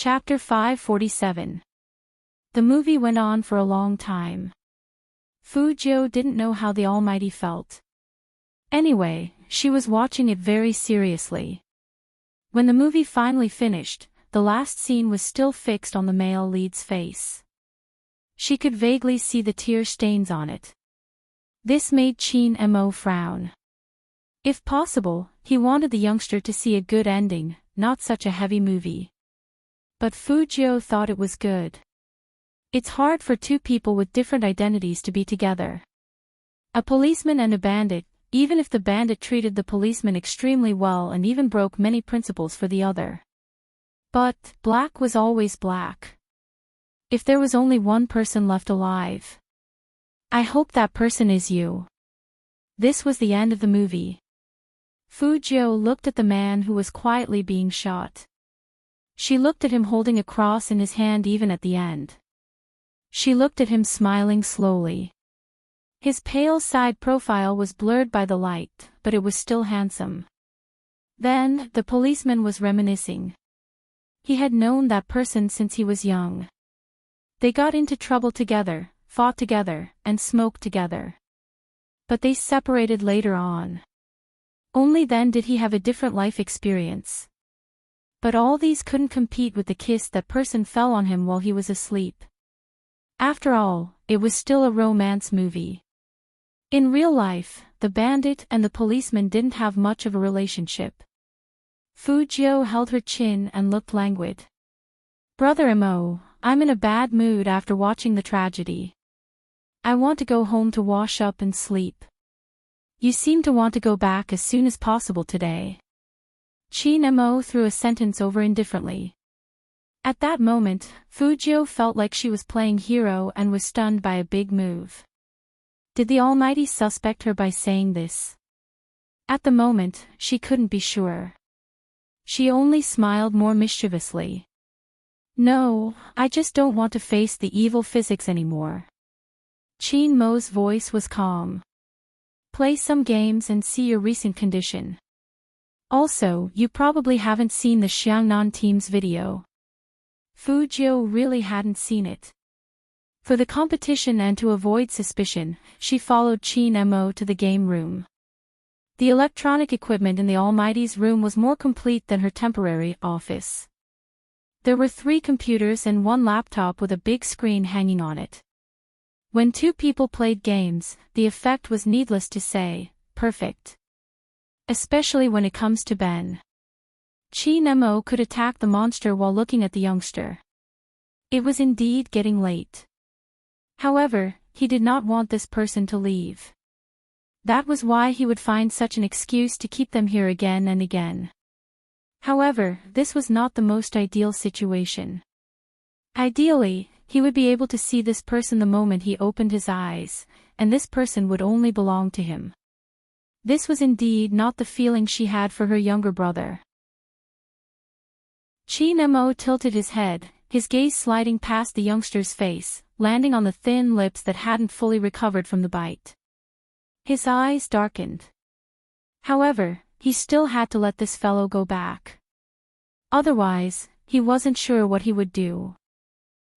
Chapter 547. The movie went on for a long time. Fu Jiu didn't know how the Almighty felt. Anyway, she was watching it very seriously. When the movie finally finished, the last scene was still fixed on the male lead's face. She could vaguely see the tear stains on it. This made Qin Mo frown. If possible, he wanted the youngster to see a good ending, not such a heavy movie. But Fu Jiu thought it was good. It's hard for two people with different identities to be together. A policeman and a bandit, even if the bandit treated the policeman extremely well and even broke many principles for the other. But black was always black. If there was only one person left alive, I hope that person is you. This was the end of the movie. Fu Jiu looked at the man who was quietly being shot. She looked at him holding a cross in his hand even at the end. She looked at him smiling slowly. His pale side profile was blurred by the light, but it was still handsome. Then, the policeman was reminiscing. He had known that person since he was young. They got into trouble together, fought together, and smoked together. But they separated later on. Only then did he have a different life experience. But all these couldn't compete with the kiss that person fell on him while he was asleep. After all, it was still a romance movie. In real life, the bandit and the policeman didn't have much of a relationship. Fu Jiu held her chin and looked languid. Brother Mo, I'm in a bad mood after watching the tragedy. I want to go home to wash up and sleep. You seem to want to go back as soon as possible today. Qin Mo threw a sentence over indifferently. At that moment, Fu Jiu felt like she was playing hero and was stunned by a big move. Did the Almighty suspect her by saying this? At the moment, she couldn't be sure. She only smiled more mischievously. No, I just don't want to face the evil physics anymore. Qin Mo's voice was calm. Play some games and see your recent condition. Also, you probably haven't seen the Xiangnan team's video. Fu Jiu really hadn't seen it. For the competition and to avoid suspicion, she followed Qin Mo to the game room. The electronic equipment in the Almighty's room was more complete than her temporary office. There were 3 computers and 1 laptop with a big screen hanging on it. When 2 people played games, the effect was, needless to say, perfect. Especially when it comes to Ben. Qin Mo could attack the monster while looking at the youngster. It was indeed getting late. However, he did not want this person to leave. That was why he would find such an excuse to keep them here again and again. However, this was not the most ideal situation. Ideally, he would be able to see this person the moment he opened his eyes, and this person would only belong to him. This was indeed not the feeling she had for her younger brother. Qin Mo tilted his head, his gaze sliding past the youngster's face, landing on the thin lips that hadn't fully recovered from the bite. His eyes darkened. However, he still had to let this fellow go back. Otherwise, he wasn't sure what he would do.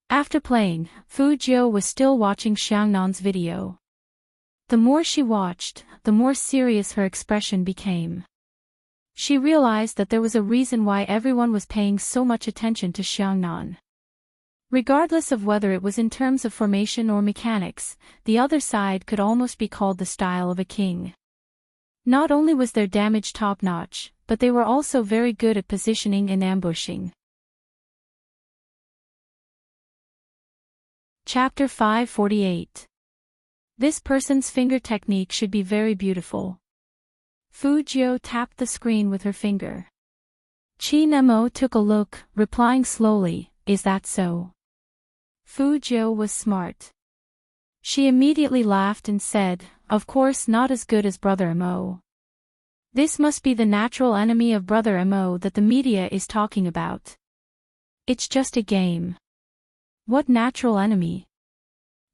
After playing, Fu Jiu was still watching Xiangnan's video. The more she watched, the more serious her expression became. She realized that there was a reason why everyone was paying so much attention to Xiangnan. Regardless of whether it was in terms of formation or mechanics, the other side could almost be called the style of a king. Not only was their damage top-notch, but they were also very good at positioning and ambushing. Chapter 548. This person's finger technique should be very beautiful. Fu Jiu tapped the screen with her finger. Qin Mo took a look, replying slowly, "Is that so?" Fu Jiu was smart. She immediately laughed and said, "Of course not as good as Brother Mo. This must be the natural enemy of Brother Mo that the media is talking about. It's just a game." "What natural enemy?"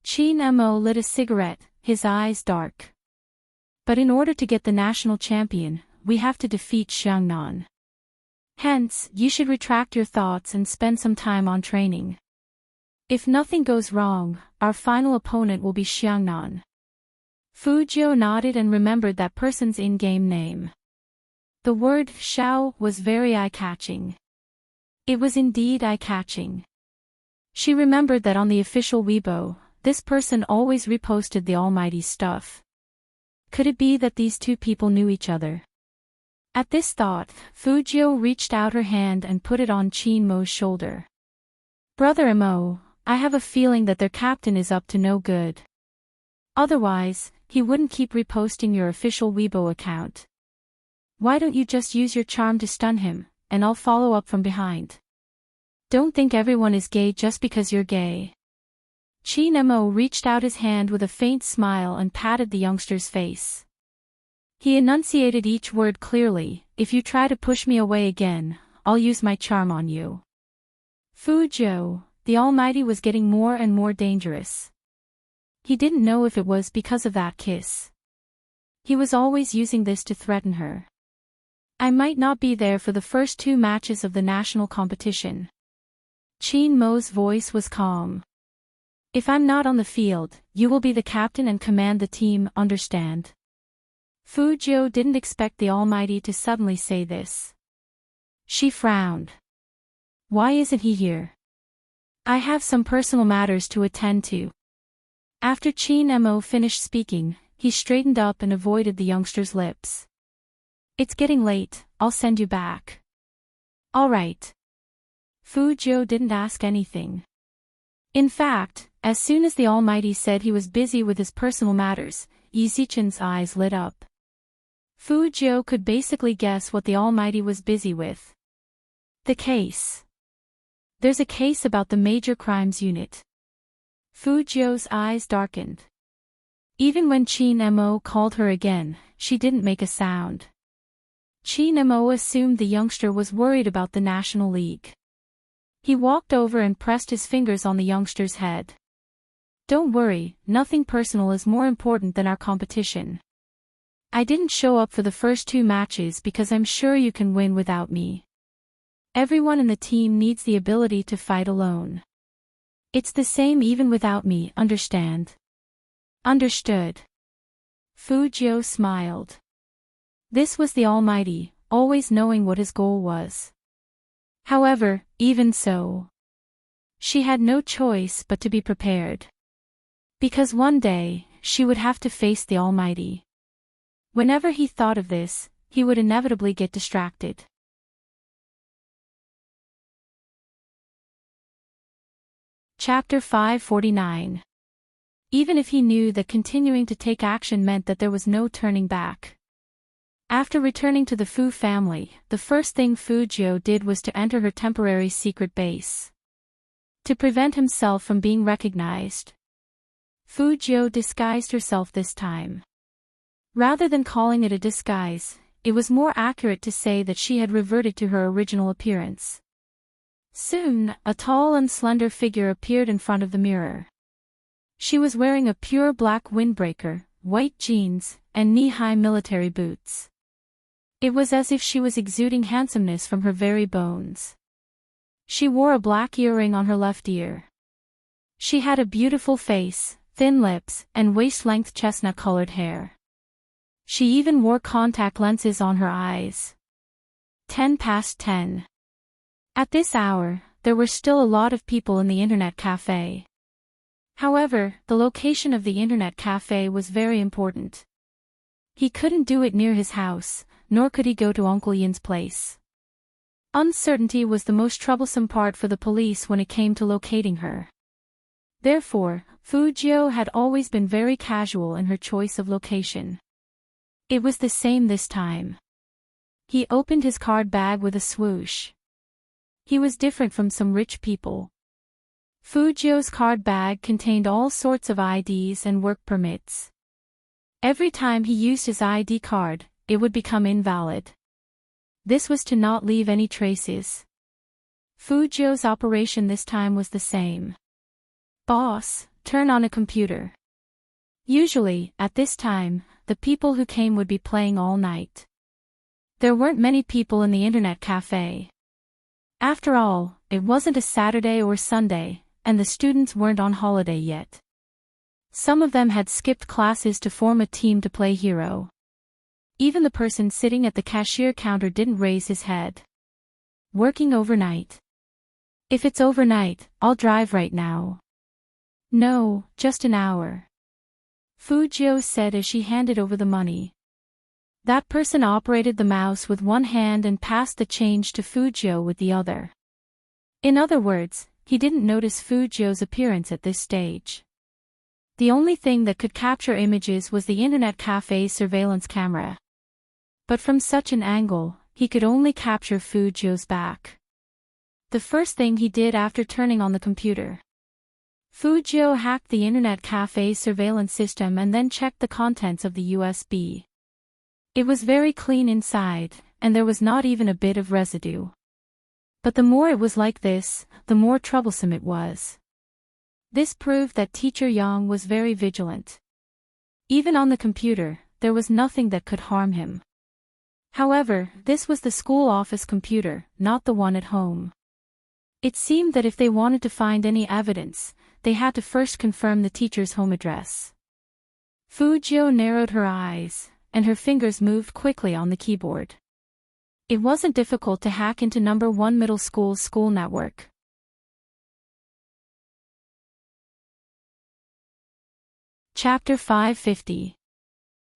Qin Mo lit a cigarette, his eyes dark. "But in order to get the national champion, we have to defeat Xiangnan." Hence, you should retract your thoughts and spend some time on training. If nothing goes wrong, our final opponent will be Xiangnan. Fu Jiu nodded and remembered that person's in-game name. The word Xiao was very eye-catching. It was indeed eye-catching. She remembered that on the official Weibo, this person always reposted the Almighty's stuff. Could it be that these two people knew each other? At this thought, Fu Jiu reached out her hand and put it on Qin Mo's shoulder. Brother Mo, I have a feeling that their captain is up to no good. Otherwise, he wouldn't keep reposting your official Weibo account. Why don't you just use your charm to stun him, and I'll follow up from behind. Don't think everyone is gay just because you're gay. Qin Mo reached out his hand with a faint smile and patted the youngster's face. He enunciated each word clearly, if you try to push me away again, I'll use my charm on you. Fu Jiu, the Almighty was getting more and more dangerous. He didn't know if it was because of that kiss. He was always using this to threaten her. I might not be there for the first 2 matches of the national competition. Qin Mo's voice was calm. If I'm not on the field, you will be the captain and command the team, understand? Fu Jiu didn't expect the Almighty to suddenly say this. She frowned. Why isn't he here? I have some personal matters to attend to. After Qin Mo finished speaking, he straightened up and avoided the youngster's lips. It's getting late, I'll send you back. All right. Fu Jiu didn't ask anything. In fact, as soon as the Almighty said he was busy with his personal matters, Yi Zichen's eyes lit up. Fu Jiu could basically guess what the Almighty was busy with. The case. There's a case about the Major Crimes Unit. Fu Jiu's eyes darkened. Even when Qin Mo called her again, she didn't make a sound. Qin Mo assumed the youngster was worried about the National League. He walked over and pressed his fingers on the youngster's head. Don't worry, nothing personal is more important than our competition. I didn't show up for the first 2 matches because I'm sure you can win without me. Everyone in the team needs the ability to fight alone. It's the same even without me, understand? Understood. Fu Jiu smiled. This was the Almighty, always knowing what his goal was. However, even so, she had no choice but to be prepared. Because one day, she would have to face the Almighty. Whenever he thought of this, he would inevitably get distracted. Chapter 549. Even if he knew that continuing to take action meant that there was no turning back. After returning to the Fu family, the first thing Fu Jiu did was to enter her temporary secret base. To prevent himself from being recognized, Fu Jiu disguised herself this time. Rather than calling it a disguise, it was more accurate to say that she had reverted to her original appearance. Soon, a tall and slender figure appeared in front of the mirror. She was wearing a pure black windbreaker, white jeans, and knee-high military boots. It was as if she was exuding handsomeness from her very bones. She wore a black earring on her left ear. She had a beautiful face, thin lips, and waist-length chestnut-colored hair. She even wore contact lenses on her eyes. 10 past 10. At this hour, there were still a lot of people in the internet cafe. However, the location of the internet cafe was very important. He couldn't do it near his house, nor could he go to Uncle Yin's place. Uncertainty was the most troublesome part for the police when it came to locating her. Therefore, Fu Jiu had always been very casual in her choice of location. It was the same this time. He opened his card bag with a swoosh. He was different from some rich people. Fu Jiu's card bag contained all sorts of IDs and work permits. Every time he used his ID card, it would become invalid. This was to not leave any traces. Fu Jiu's operation this time was the same. Boss, turn on a computer. Usually, at this time, the people who came would be playing all night. There weren't many people in the internet cafe. After all, it wasn't a Saturday or Sunday, and the students weren't on holiday yet. Some of them had skipped classes to form a team to play hero. Even the person sitting at the cashier counter didn't raise his head. Working overnight. If it's overnight, I'll drive right now. No, just an hour. Fujio said as she handed over the money. That person operated the mouse with one hand and passed the change to Fujio with the other. In other words, he didn't notice Fujio's appearance at this stage. The only thing that could capture images was the internet cafe's surveillance camera. But from such an angle, he could only capture Fujio's back. The first thing he did after turning on the computer. Fujio hacked the internet cafe's surveillance system and then checked the contents of the USB. It was very clean inside, and there was not even a bit of residue. But the more it was like this, the more troublesome it was. This proved that Teacher Yang was very vigilant. Even on the computer, there was nothing that could harm him. However, this was the school office computer, not the one at home. It seemed that if they wanted to find any evidence, they had to first confirm the teacher's home address. Fujio narrowed her eyes, and her fingers moved quickly on the keyboard. It wasn't difficult to hack into number 1 middle school's school network. Chapter 550.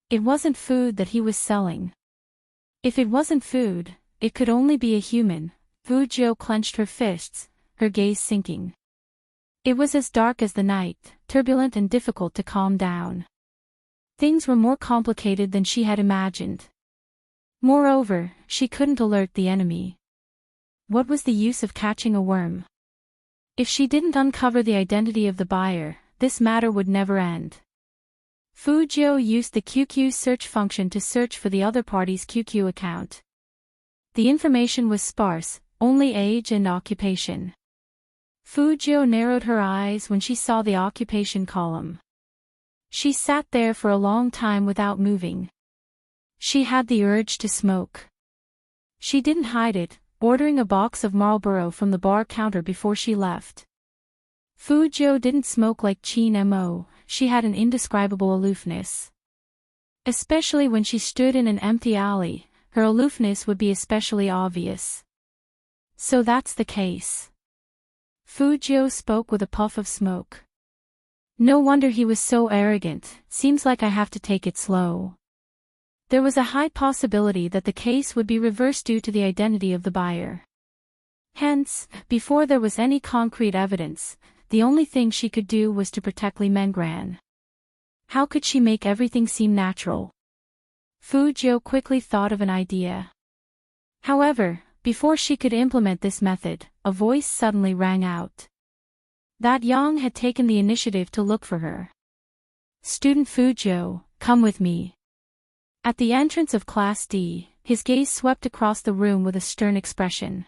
It wasn't food that he was selling. If it wasn't food, it could only be a human. Fujio clenched her fists, her gaze sinking. It was as dark as the night, turbulent and difficult to calm down. Things were more complicated than she had imagined. Moreover, she couldn't alert the enemy. What was the use of catching a worm? If she didn't uncover the identity of the buyer, this matter would never end. Fujio used the QQ search function to search for the other party's QQ account. The information was sparse, only age and occupation. Fujio narrowed her eyes when she saw the occupation column. She sat there for a long time without moving. She had the urge to smoke. She didn't hide it, ordering a box of Marlboro from the bar counter before she left. Fujio didn't smoke like Chin Mo, she had an indescribable aloofness. Especially when she stood in an empty alley, her aloofness would be especially obvious. So that's the case. Fujio spoke with a puff of smoke. No wonder he was so arrogant, seems like I have to take it slow. There was a high possibility that the case would be reversed due to the identity of the buyer. Hence, before there was any concrete evidence, the only thing she could do was to protect Li Mengran. How could she make everything seem natural? Fujio quickly thought of an idea. However, before she could implement this method, a voice suddenly rang out. That Yang had taken the initiative to look for her. Student Fujio, come with me. At the entrance of Class D, his gaze swept across the room with a stern expression.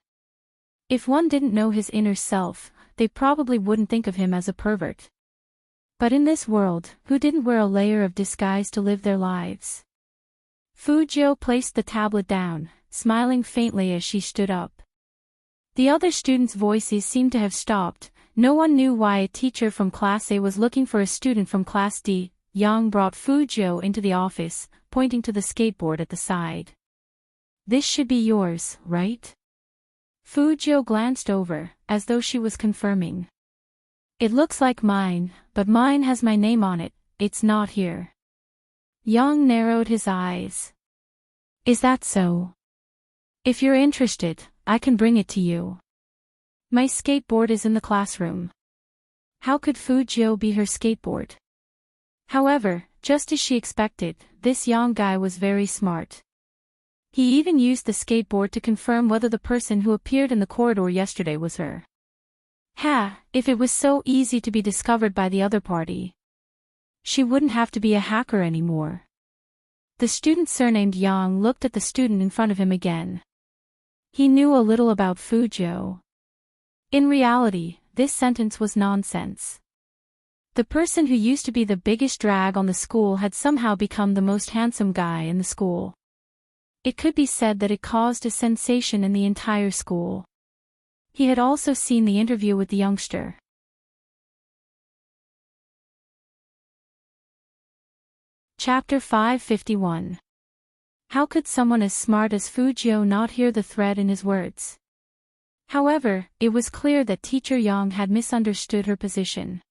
If one didn't know his inner self, they probably wouldn't think of him as a pervert. But in this world, who didn't wear a layer of disguise to live their lives? Fujio placed the tablet down, smiling faintly as she stood up. The other students' voices seemed to have stopped. No one knew why a teacher from Class A was looking for a student from Class D. Yang brought Fujio into the office, pointing to the skateboard at the side. This should be yours, right? Fujio glanced over, as though she was confirming. It looks like mine, but mine has my name on it, it's not here. Yang narrowed his eyes. Is that so? If you're interested, I can bring it to you. My skateboard is in the classroom. How could Fujio be her skateboard? However, just as she expected, this young guy was very smart. He even used the skateboard to confirm whether the person who appeared in the corridor yesterday was her. If it was so easy to be discovered by the other party. She wouldn't have to be a hacker anymore. The student surnamed Yang looked at the student in front of him again. He knew a little about Fujio. In reality, this sentence was nonsense. The person who used to be the biggest drag on the school had somehow become the most handsome guy in the school. It could be said that it caused a sensation in the entire school. He had also seen the interview with the youngster. Chapter 551. How could someone as smart as Fujio not hear the thread in his words? However, it was clear that Teacher Yang had misunderstood her position.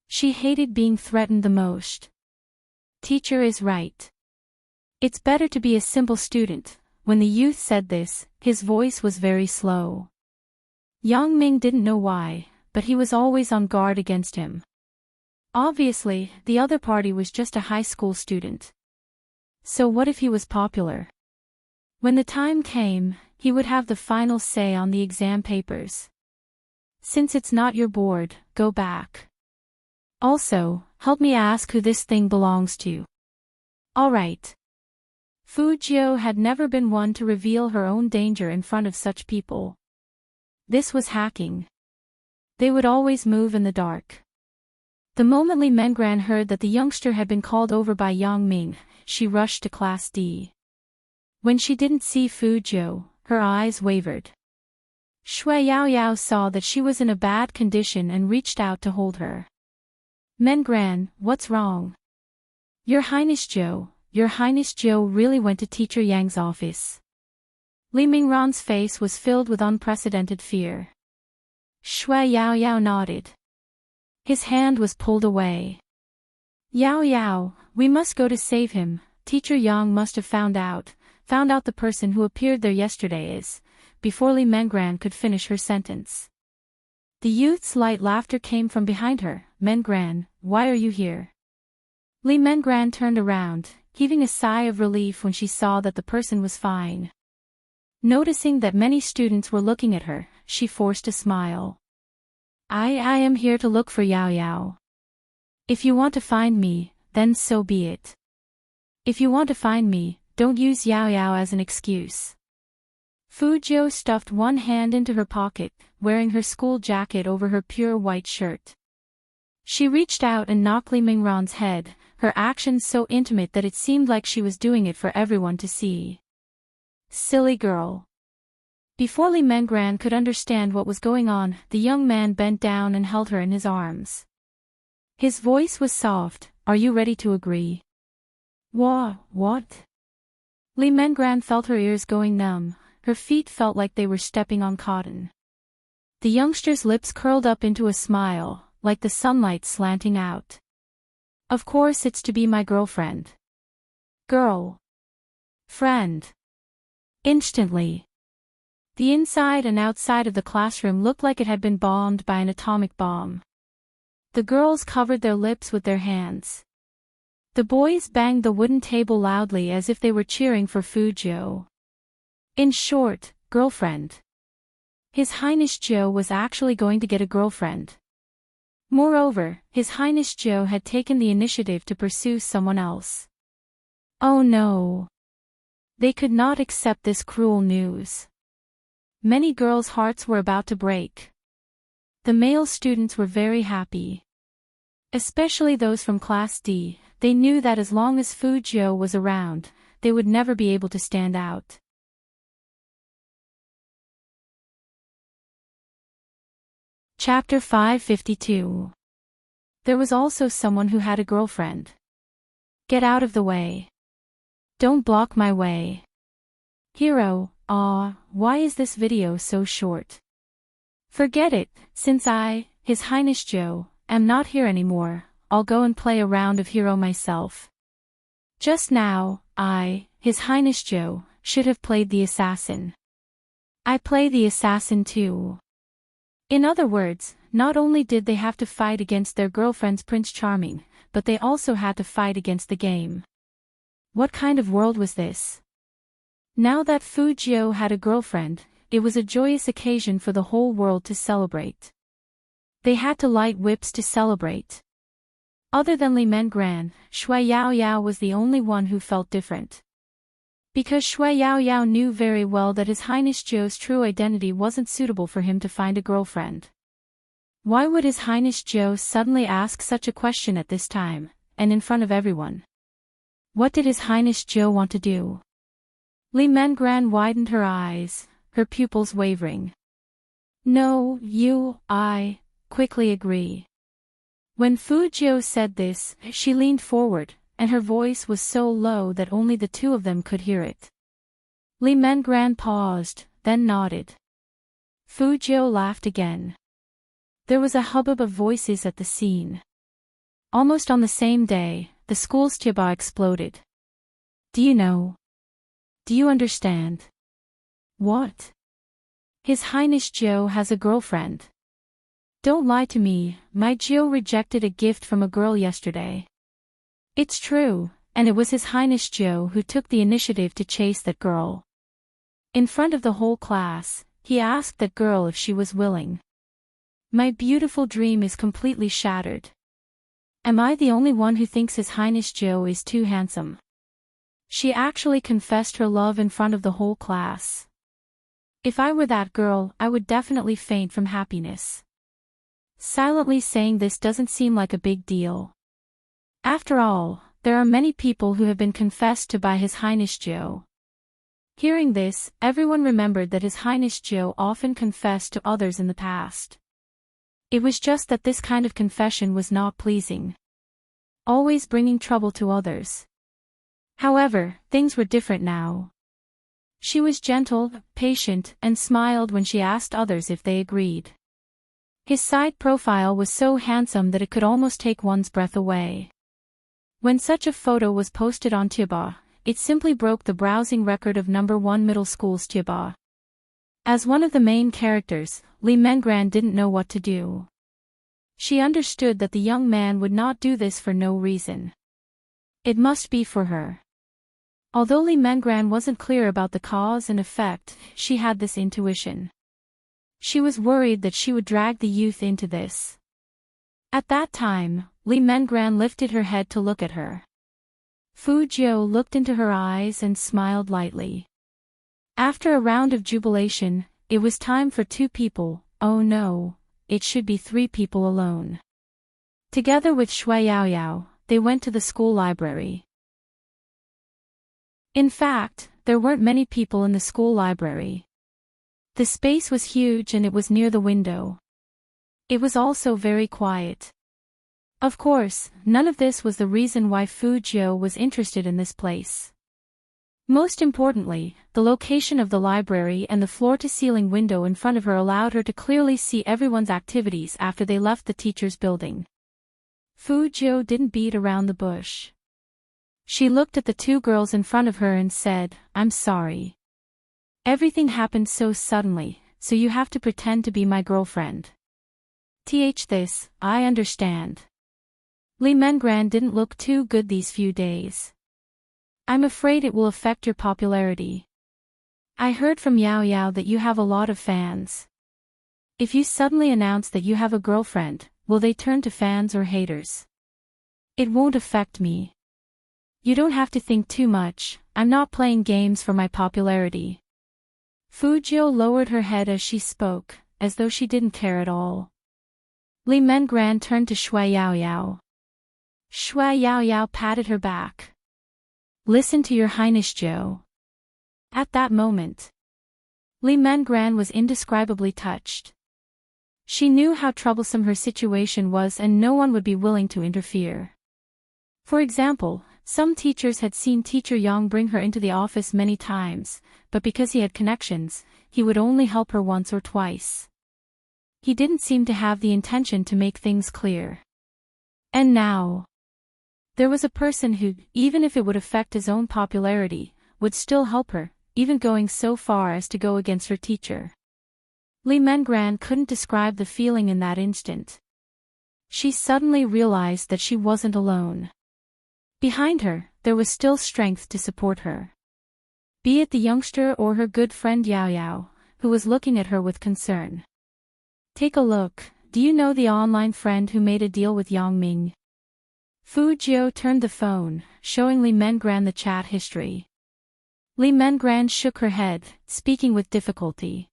She hated being threatened the most. Teacher is right. It's better to be a simple student. When the youth said this, his voice was very slow. Yang Ming didn't know why, but he was always on guard against him. Obviously, the other party was just a high school student. So what if he was popular? When the time came, he would have the final say on the exam papers. Since it's not your board, go back. Also, help me ask who this thing belongs to. Alright. Fujio had never been one to reveal her own danger in front of such people. This was hacking. They would always move in the dark. The moment Li Mengran heard that the youngster had been called over by Yang Ming, she rushed to Class D. When she didn't see Fujio, her eyes wavered. Shui Yaoyao saw that she was in a bad condition and reached out to hold her. Mengran, what's wrong? Your Highness Zhou really went to Teacher Yang's office. Li Mingran's face was filled with unprecedented fear. Shui Yaoyao nodded. His hand was pulled away. Yao, we must go to save him. Teacher Yang must have found out the person who appeared there yesterday is, before Li Mengran could finish her sentence. The youth's light laughter came from behind her. Mengran, why are you here? Li Mengran turned around, heaving a sigh of relief when she saw that the person was fine. Noticing that many students were looking at her, she forced a smile. I am here to look for Yao. If you want to find me, then so be it. If you want to find me, don't use Yao as an excuse. Fujio stuffed one hand into her pocket, wearing her school jacket over her pure white shirt. She reached out and knocked Li Mingran's head, her actions so intimate that it seemed like she was doing it for everyone to see. Silly girl. Before Li Mengran could understand what was going on, the young man bent down and held her in his arms. His voice was soft. Are you ready to agree? What? Li Mengran felt her ears going numb, her feet felt like they were stepping on cotton. The youngster's lips curled up into a smile, like the sunlight slanting out. Of course it's to be my girlfriend. Friend. Instantly. The inside and outside of the classroom looked like it had been bombed by an atomic bomb. The girls covered their lips with their hands. The boys banged the wooden table loudly as if they were cheering for Fujio. In short, girlfriend. His Highness Zhou was actually going to get a girlfriend. Moreover, His Highness Zhou had taken the initiative to pursue someone else. Oh no. They could not accept this cruel news. Many girls' hearts were about to break. The male students were very happy. Especially those from Class D, they knew that as long as Fujio was around, they would never be able to stand out. Chapter 552. There was also someone who had a girlfriend. Get out of the way. Don't block my way. Hero, why is this video so short? Forget it, since I, His Highness Zhou, am not here anymore, I'll go and play a round of hero myself. Just now, I, His Highness Zhou, should have played the assassin. I play the assassin too. In other words, not only did they have to fight against their girlfriend's Prince Charming, but they also had to fight against the game. What kind of world was this? Now that Fujio had a girlfriend, it was a joyous occasion for the whole world to celebrate. They had to light whips to celebrate. Other than Li Mengran, Shui Yaoyao was the only one who felt different. Because Shui Yaoyao knew very well that His Highness Zhou's true identity wasn't suitable for him to find a girlfriend. Why would His Highness Zhou suddenly ask such a question at this time, and in front of everyone? What did His Highness Zhou want to do? Li Mengran widened her eyes, her pupils wavering. No, I quickly agree. When Fu Jiu said this, she leaned forward, and her voice was so low that only the two of them could hear it. Li Mengran paused, then nodded. Fu Jiu laughed again. There was a hubbub of voices at the scene. Almost on the same day, the school's Tiaba exploded. Do you know? Do you understand? What? His Highness Jiu has a girlfriend. Don't lie to me, my Jiu rejected a gift from a girl yesterday. It's true, and it was His Highness Jiu who took the initiative to chase that girl. In front of the whole class, he asked that girl if she was willing. My beautiful dream is completely shattered. Am I the only one who thinks His Highness Jiu is too handsome? She actually confessed her love in front of the whole class. If I were that girl, I would definitely faint from happiness. Silently saying this doesn't seem like a big deal. After all, there are many people who have been confessed to by His Highness Jiu. Hearing this, everyone remembered that His Highness Jiu often confessed to others in the past. It was just that this kind of confession was not pleasing. Always bringing trouble to others. However, things were different now. She was gentle, patient, and smiled when she asked others if they agreed. His side profile was so handsome that it could almost take one's breath away. When such a photo was posted on Tiaba, it simply broke the browsing record of #1 middle school's Tiaba. As one of the main characters, Li Mengran didn't know what to do. She understood that the young man would not do this for no reason. It must be for her. Although Li Mengran wasn't clear about the cause and effect, she had this intuition. She was worried that she would drag the youth into this. At that time, Li Mengran lifted her head to look at her. Fu Jiu looked into her eyes and smiled lightly. After a round of jubilation, it was time for 2 people, oh no, it should be 3 people alone. Together with Shui Yaoyao, they went to the school library. In fact, there weren't many people in the school library. The space was huge and it was near the window. It was also very quiet. Of course, none of this was the reason why Fu Jiu was interested in this place. Most importantly, the location of the library and the floor-to-ceiling window in front of her allowed her to clearly see everyone's activities after they left the teacher's building. Fu Jiu didn't beat around the bush. She looked at the 2 girls in front of her and said, I'm sorry. Everything happened so suddenly, so you have to pretend to be my girlfriend. This, I understand. Li Mengran didn't look too good these few days. I'm afraid it will affect your popularity. I heard from Yao Yao that you have a lot of fans. If you suddenly announce that you have a girlfriend, will they turn to fans or haters? It won't affect me. You don't have to think too much, I'm not playing games for my popularity. Fu Jiu lowered her head as she spoke, as though she didn't care at all. Li Mengran turned to Shui Yaoyao. Shui Yaoyao patted her back. Listen to your Highness Jiu. At that moment, Li Mengran was indescribably touched. She knew how troublesome her situation was and no one would be willing to interfere. For example, some teachers had seen Teacher Yang bring her into the office many times, but because he had connections, he would only help her once or twice. He didn't seem to have the intention to make things clear. And now, there was a person who, even if it would affect his own popularity, would still help her, even going so far as to go against her teacher. Li Mengran couldn't describe the feeling in that instant. She suddenly realized that she wasn't alone. Behind her, there was still strength to support her. Be it the youngster or her good friend Yao Yao, who was looking at her with concern. Take a look, do you know the online friend who made a deal with Yang Ming? Fu Jiu turned the phone, showing Li Mengran the chat history. Li Mengran shook her head, speaking with difficulty.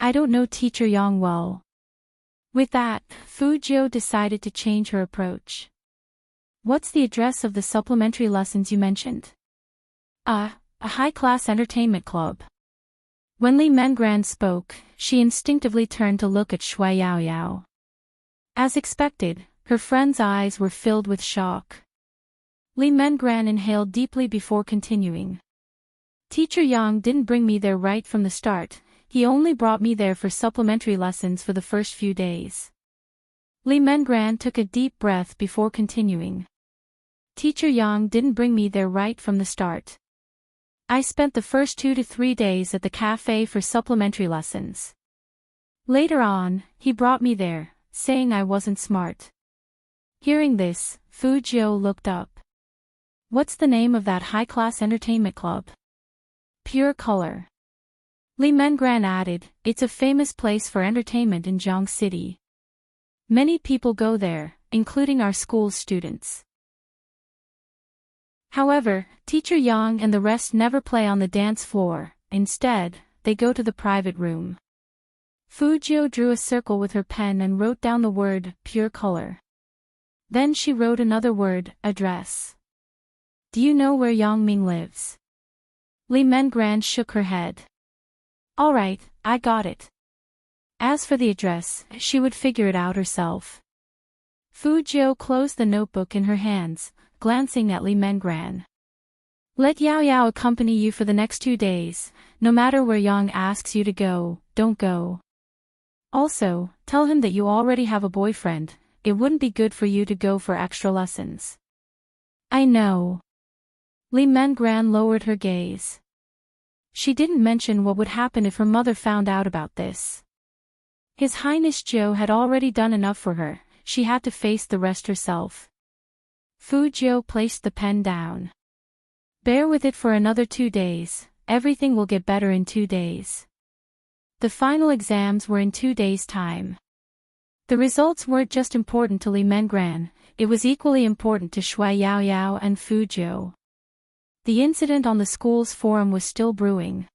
I don't know Teacher Yang well. With that, Fu Jiu decided to change her approach. What's the address of the supplementary lessons you mentioned? a high-class entertainment club. When Li Mengran spoke, she instinctively turned to look at Shui Yaoyao. As expected, her friend's eyes were filled with shock. Li Mengran inhaled deeply before continuing. Teacher Yang didn't bring me there right from the start, he only brought me there for supplementary lessons for the first few days. Li Mengran took a deep breath before continuing. Teacher Yang didn't bring me there right from the start. I spent the first 2 to 3 days at the cafe for supplementary lessons. Later on, he brought me there, saying I wasn't smart. Hearing this, Fu Jiu looked up. What's the name of that high-class entertainment club? Pure Color. Li Mengran added, it's a famous place for entertainment in Jiang City. Many people go there, including our school's students. However, Teacher Yang and the rest never play on the dance floor, instead, they go to the private room. Fu Jiu drew a circle with her pen and wrote down the word, Pure Color. Then she wrote another word, address. Do you know where Yang Ming lives? Li Mengran shook her head. All right, I got it. As for the address, she would figure it out herself. Fu Jiu closed the notebook in her hands, glancing at Li Mengran. Let Yao Yao accompany you for the next 2 days, no matter where Yang asks you to go, don't go. Also, tell him that you already have a boyfriend, it wouldn't be good for you to go for extra lessons. I know. Li Mengran lowered her gaze. She didn't mention what would happen if her mother found out about this. His Highness Zhou had already done enough for her, she had to face the rest herself. Fu Jiu placed the pen down. Bear with it for another 2 days, everything will get better in 2 days. The final exams were in 2 days' time. The results weren't just important to Li Mengran, it was equally important to Shui Yaoyao and Fu Jiu. The incident on the school's forum was still brewing.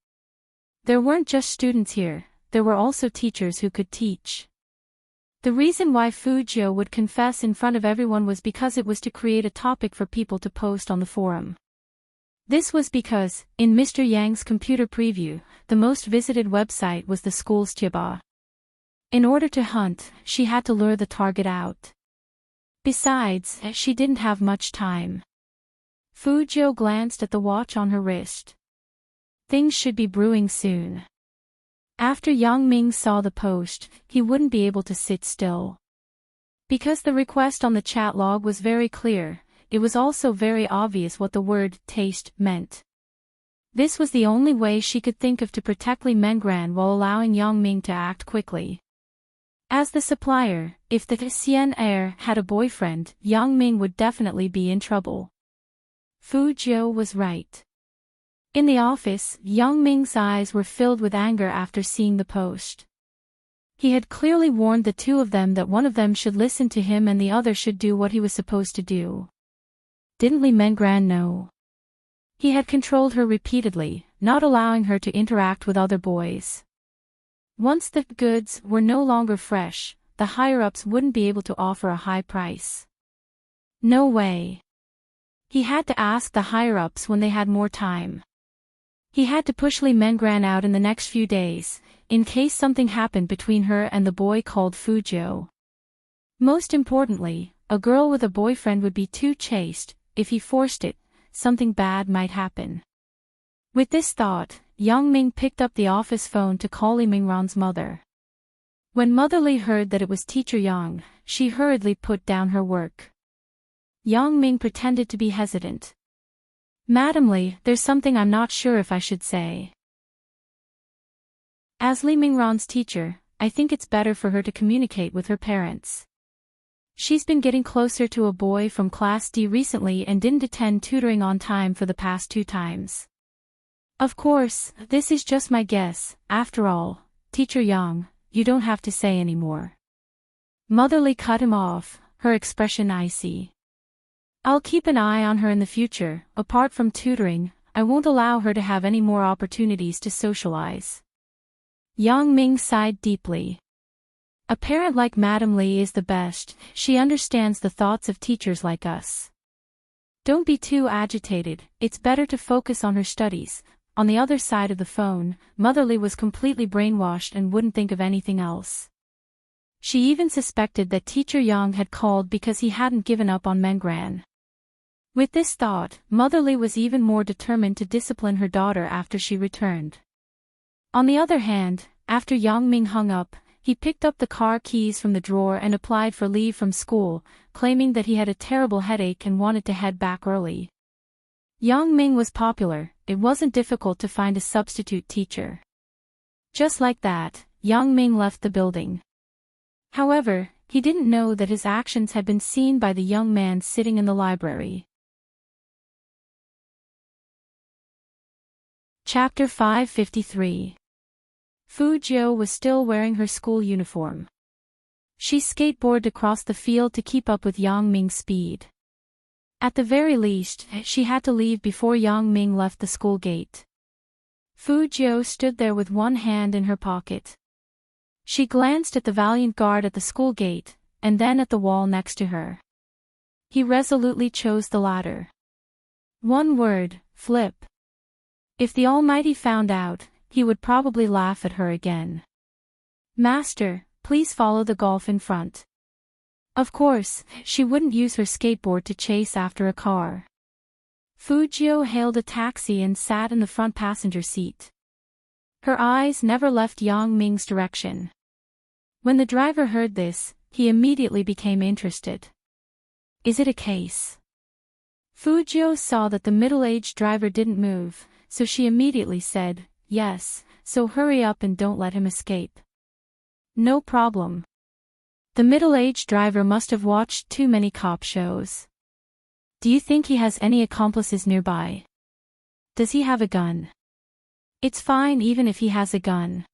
There weren't just students here, there were also teachers who could teach. The reason why Fu Jiu would confess in front of everyone was because it was to create a topic for people to post on the forum. This was because, in Mr. Yang's computer preview, the most visited website was the school's Jiba. In order to hunt, she had to lure the target out. Besides, she didn't have much time. Fu Jiu glanced at the watch on her wrist. Things should be brewing soon. After Yang Ming saw the post, he wouldn't be able to sit still. Because the request on the chat log was very clear, it was also very obvious what the word taste meant. This was the only way she could think of to protect Li Mengran while allowing Yang Ming to act quickly. As the supplier, if the Xian heir had a boyfriend, Yang Ming would definitely be in trouble. Fu Jiu was right. In the office, Yang Ming's eyes were filled with anger after seeing the post. He had clearly warned the two of them that one of them should listen to him and the other should do what he was supposed to do. Didn't Li Mengran know? He had controlled her repeatedly, not allowing her to interact with other boys. Once the goods were no longer fresh, the higher-ups wouldn't be able to offer a high price. No way. He had to ask the higher-ups when they had more time. He had to push Li Mengran out in the next few days, in case something happened between her and the boy called Fu Jiu. Most importantly, a girl with a boyfriend would be too chaste, if he forced it, something bad might happen. With this thought, Yang Ming picked up the office phone to call Li Mengran's mother. When Mother Li heard that it was Teacher Yang, she hurriedly put down her work. Yang Ming pretended to be hesitant. Madam Li, there's something I'm not sure if I should say. As Li Mengran's teacher, I think it's better for her to communicate with her parents. She's been getting closer to a boy from Class D recently and didn't attend tutoring on time for the past 2 times. Of course, this is just my guess, after all, Teacher Yang, you don't have to say any more. Mother Li cut him off, her expression icy. I'll keep an eye on her in the future, apart from tutoring, I won't allow her to have any more opportunities to socialize. Yang Ming sighed deeply. A parent like Madam Li is the best, she understands the thoughts of teachers like us. Don't be too agitated, it's better to focus on her studies. On the other side of the phone, Motherly was completely brainwashed and wouldn't think of anything else. She even suspected that Teacher Yang had called because he hadn't given up on Mengran. With this thought, Motherly was even more determined to discipline her daughter after she returned. On the other hand, after Yang Ming hung up, he picked up the car keys from the drawer and applied for leave from school, claiming that he had a terrible headache and wanted to head back early. Yang Ming was popular, it wasn't difficult to find a substitute teacher. Just like that, Yang Ming left the building. However, he didn't know that his actions had been seen by the young man sitting in the library. Chapter 553. Fu Jiu was still wearing her school uniform. She skateboarded across the field to keep up with Yang Ming's speed. At the very least, she had to leave before Yang Ming left the school gate. Fu Jiu stood there with one hand in her pocket. She glanced at the valiant guard at the school gate, and then at the wall next to her. He resolutely chose the latter. One word, flip. If the Almighty found out, he would probably laugh at her again. Master, please follow the golf in front. Of course, she wouldn't use her skateboard to chase after a car. Fu Jiu hailed a taxi and sat in the front passenger seat. Her eyes never left Yang Ming's direction. When the driver heard this, he immediately became interested. Is it a case? Fu Jiu saw that the middle-aged driver didn't move, so she immediately said, yes, so hurry up and don't let him escape. No problem. The middle-aged driver must have watched too many cop shows. Do you think he has any accomplices nearby? Does he have a gun? It's fine even if he has a gun.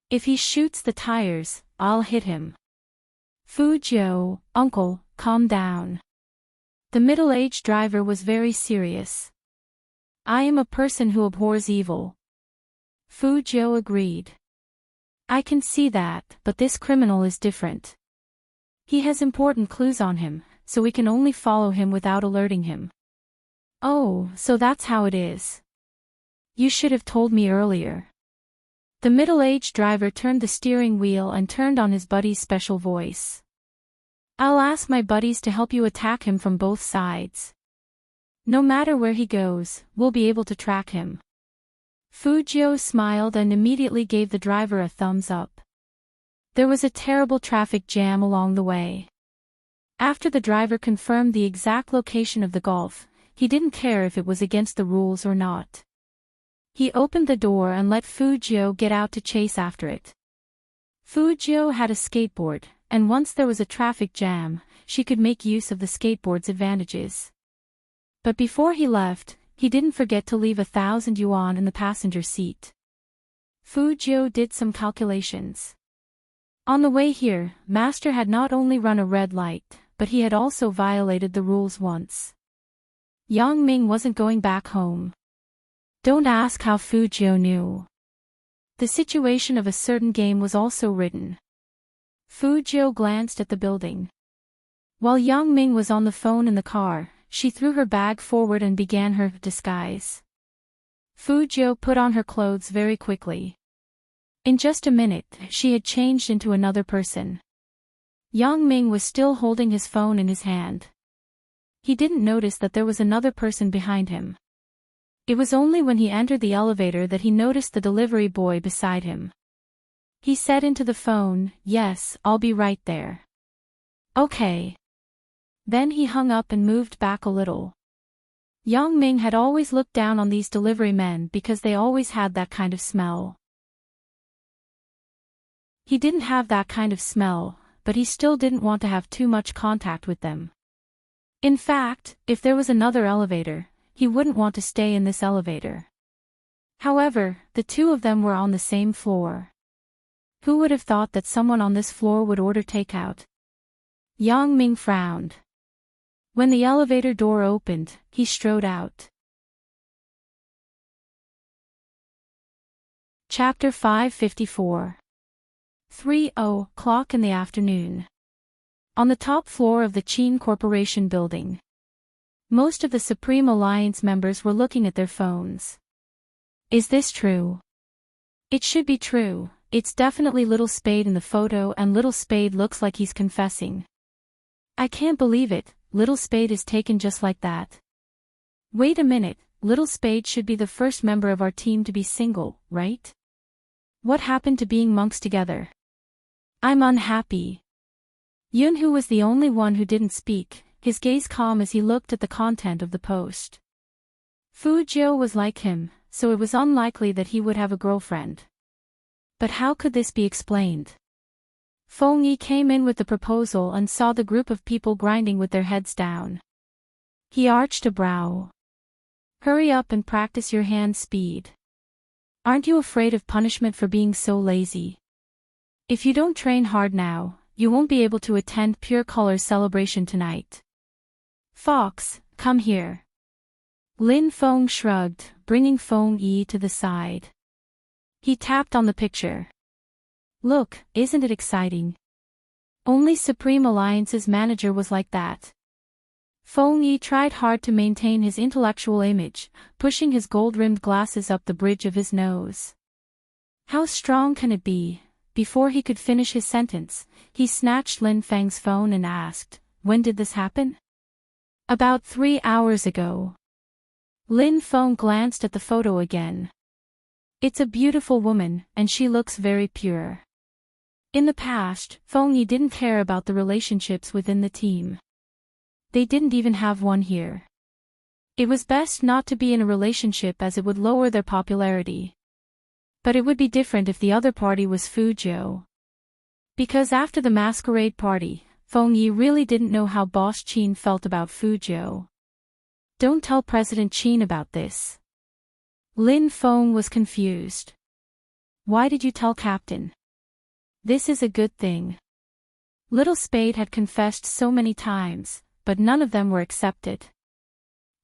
If he shoots the tires, I'll hit him. Fu Jiu, uncle, calm down. The middle-aged driver was very serious. I am a person who abhors evil. Fu Jiu agreed. I can see that, but this criminal is different. He has important clues on him, so we can only follow him without alerting him. Oh, so that's how it is. You should have told me earlier. The middle-aged driver turned the steering wheel and turned on his buddy's special voice. I'll ask my buddies to help you attack him from both sides. No matter where he goes, we'll be able to track him. Fu Jiu smiled and immediately gave the driver a thumbs up. There was a terrible traffic jam along the way. After the driver confirmed the exact location of the golf, he didn't care if it was against the rules or not. He opened the door and let Fu Jiu get out to chase after it. Fu Jiu had a skateboard, and once there was a traffic jam, she could make use of the skateboard's advantages. But before he left, he didn't forget to leave 1,000 yuan in the passenger seat. Fu Jiu did some calculations. On the way here, Master had not only run a red light, but he had also violated the rules once. Yang Ming wasn't going back home. Don't ask how Fu Jiu knew. The situation of a certain game was also written. Fu Jiu glanced at the building. While Yang Ming was on the phone in the car, she threw her bag forward and began her disguise. Fu Jiu put on her clothes very quickly. In just a minute, she had changed into another person. Yang Ming was still holding his phone in his hand. He didn't notice that there was another person behind him. It was only when he entered the elevator that he noticed the delivery boy beside him. He said into the phone, "Yes, I'll be right there." Okay. Then he hung up and moved back a little. Yang Ming had always looked down on these delivery men because they always had that kind of smell. He didn't have that kind of smell, but he still didn't want to have too much contact with them. In fact, if there was another elevator, he wouldn't want to stay in this elevator. However, the two of them were on the same floor. Who would have thought that someone on this floor would order takeout? Yang Ming frowned. When the elevator door opened, he strode out. Chapter 554. 3:00 in the afternoon. On the top floor of the Qin Corporation building. Most of the Supreme Alliance members were looking at their phones. Is this true? It should be true. It's definitely Little Spade in the photo, and Little Spade looks like he's confessing. I can't believe it, Little Spade is taken just like that. Wait a minute, Little Spade should be the first member of our team to be single, right? What happened to being monks together? I'm unhappy. Yunhu was the only one who didn't speak, his gaze calm as he looked at the content of the post. Fu Jiu was like him, so it was unlikely that he would have a girlfriend. But how could this be explained? Feng Yi came in with the proposal and saw the group of people grinding with their heads down. He arched a brow. Hurry up and practice your hand speed. Aren't you afraid of punishment for being so lazy? If you don't train hard now, you won't be able to attend Pure Color's celebration tonight. Fox, come here. Lin Feng shrugged, bringing Feng Yi to the side. He tapped on the picture. Look, isn't it exciting? Only Supreme Alliance's manager was like that. Feng Yi tried hard to maintain his intellectual image, pushing his gold-rimmed glasses up the bridge of his nose. How strong can it be? Before he could finish his sentence, he snatched Lin Feng's phone and asked, when did this happen? About 3 hours ago. Lin Feng glanced at the photo again. It's a beautiful woman, and she looks very pure. In the past, Feng Yi didn't care about the relationships within the team. They didn't even have one here. It was best not to be in a relationship as it would lower their popularity. But it would be different if the other party was Fu Jiu. Because after the masquerade party, Feng Yi really didn't know how Boss Qin felt about Fu Jiu. Don't tell President Qin about this. Lin Feng was confused. Why did you tell Captain? This is a good thing. Little Spade had confessed so many times, but none of them were accepted.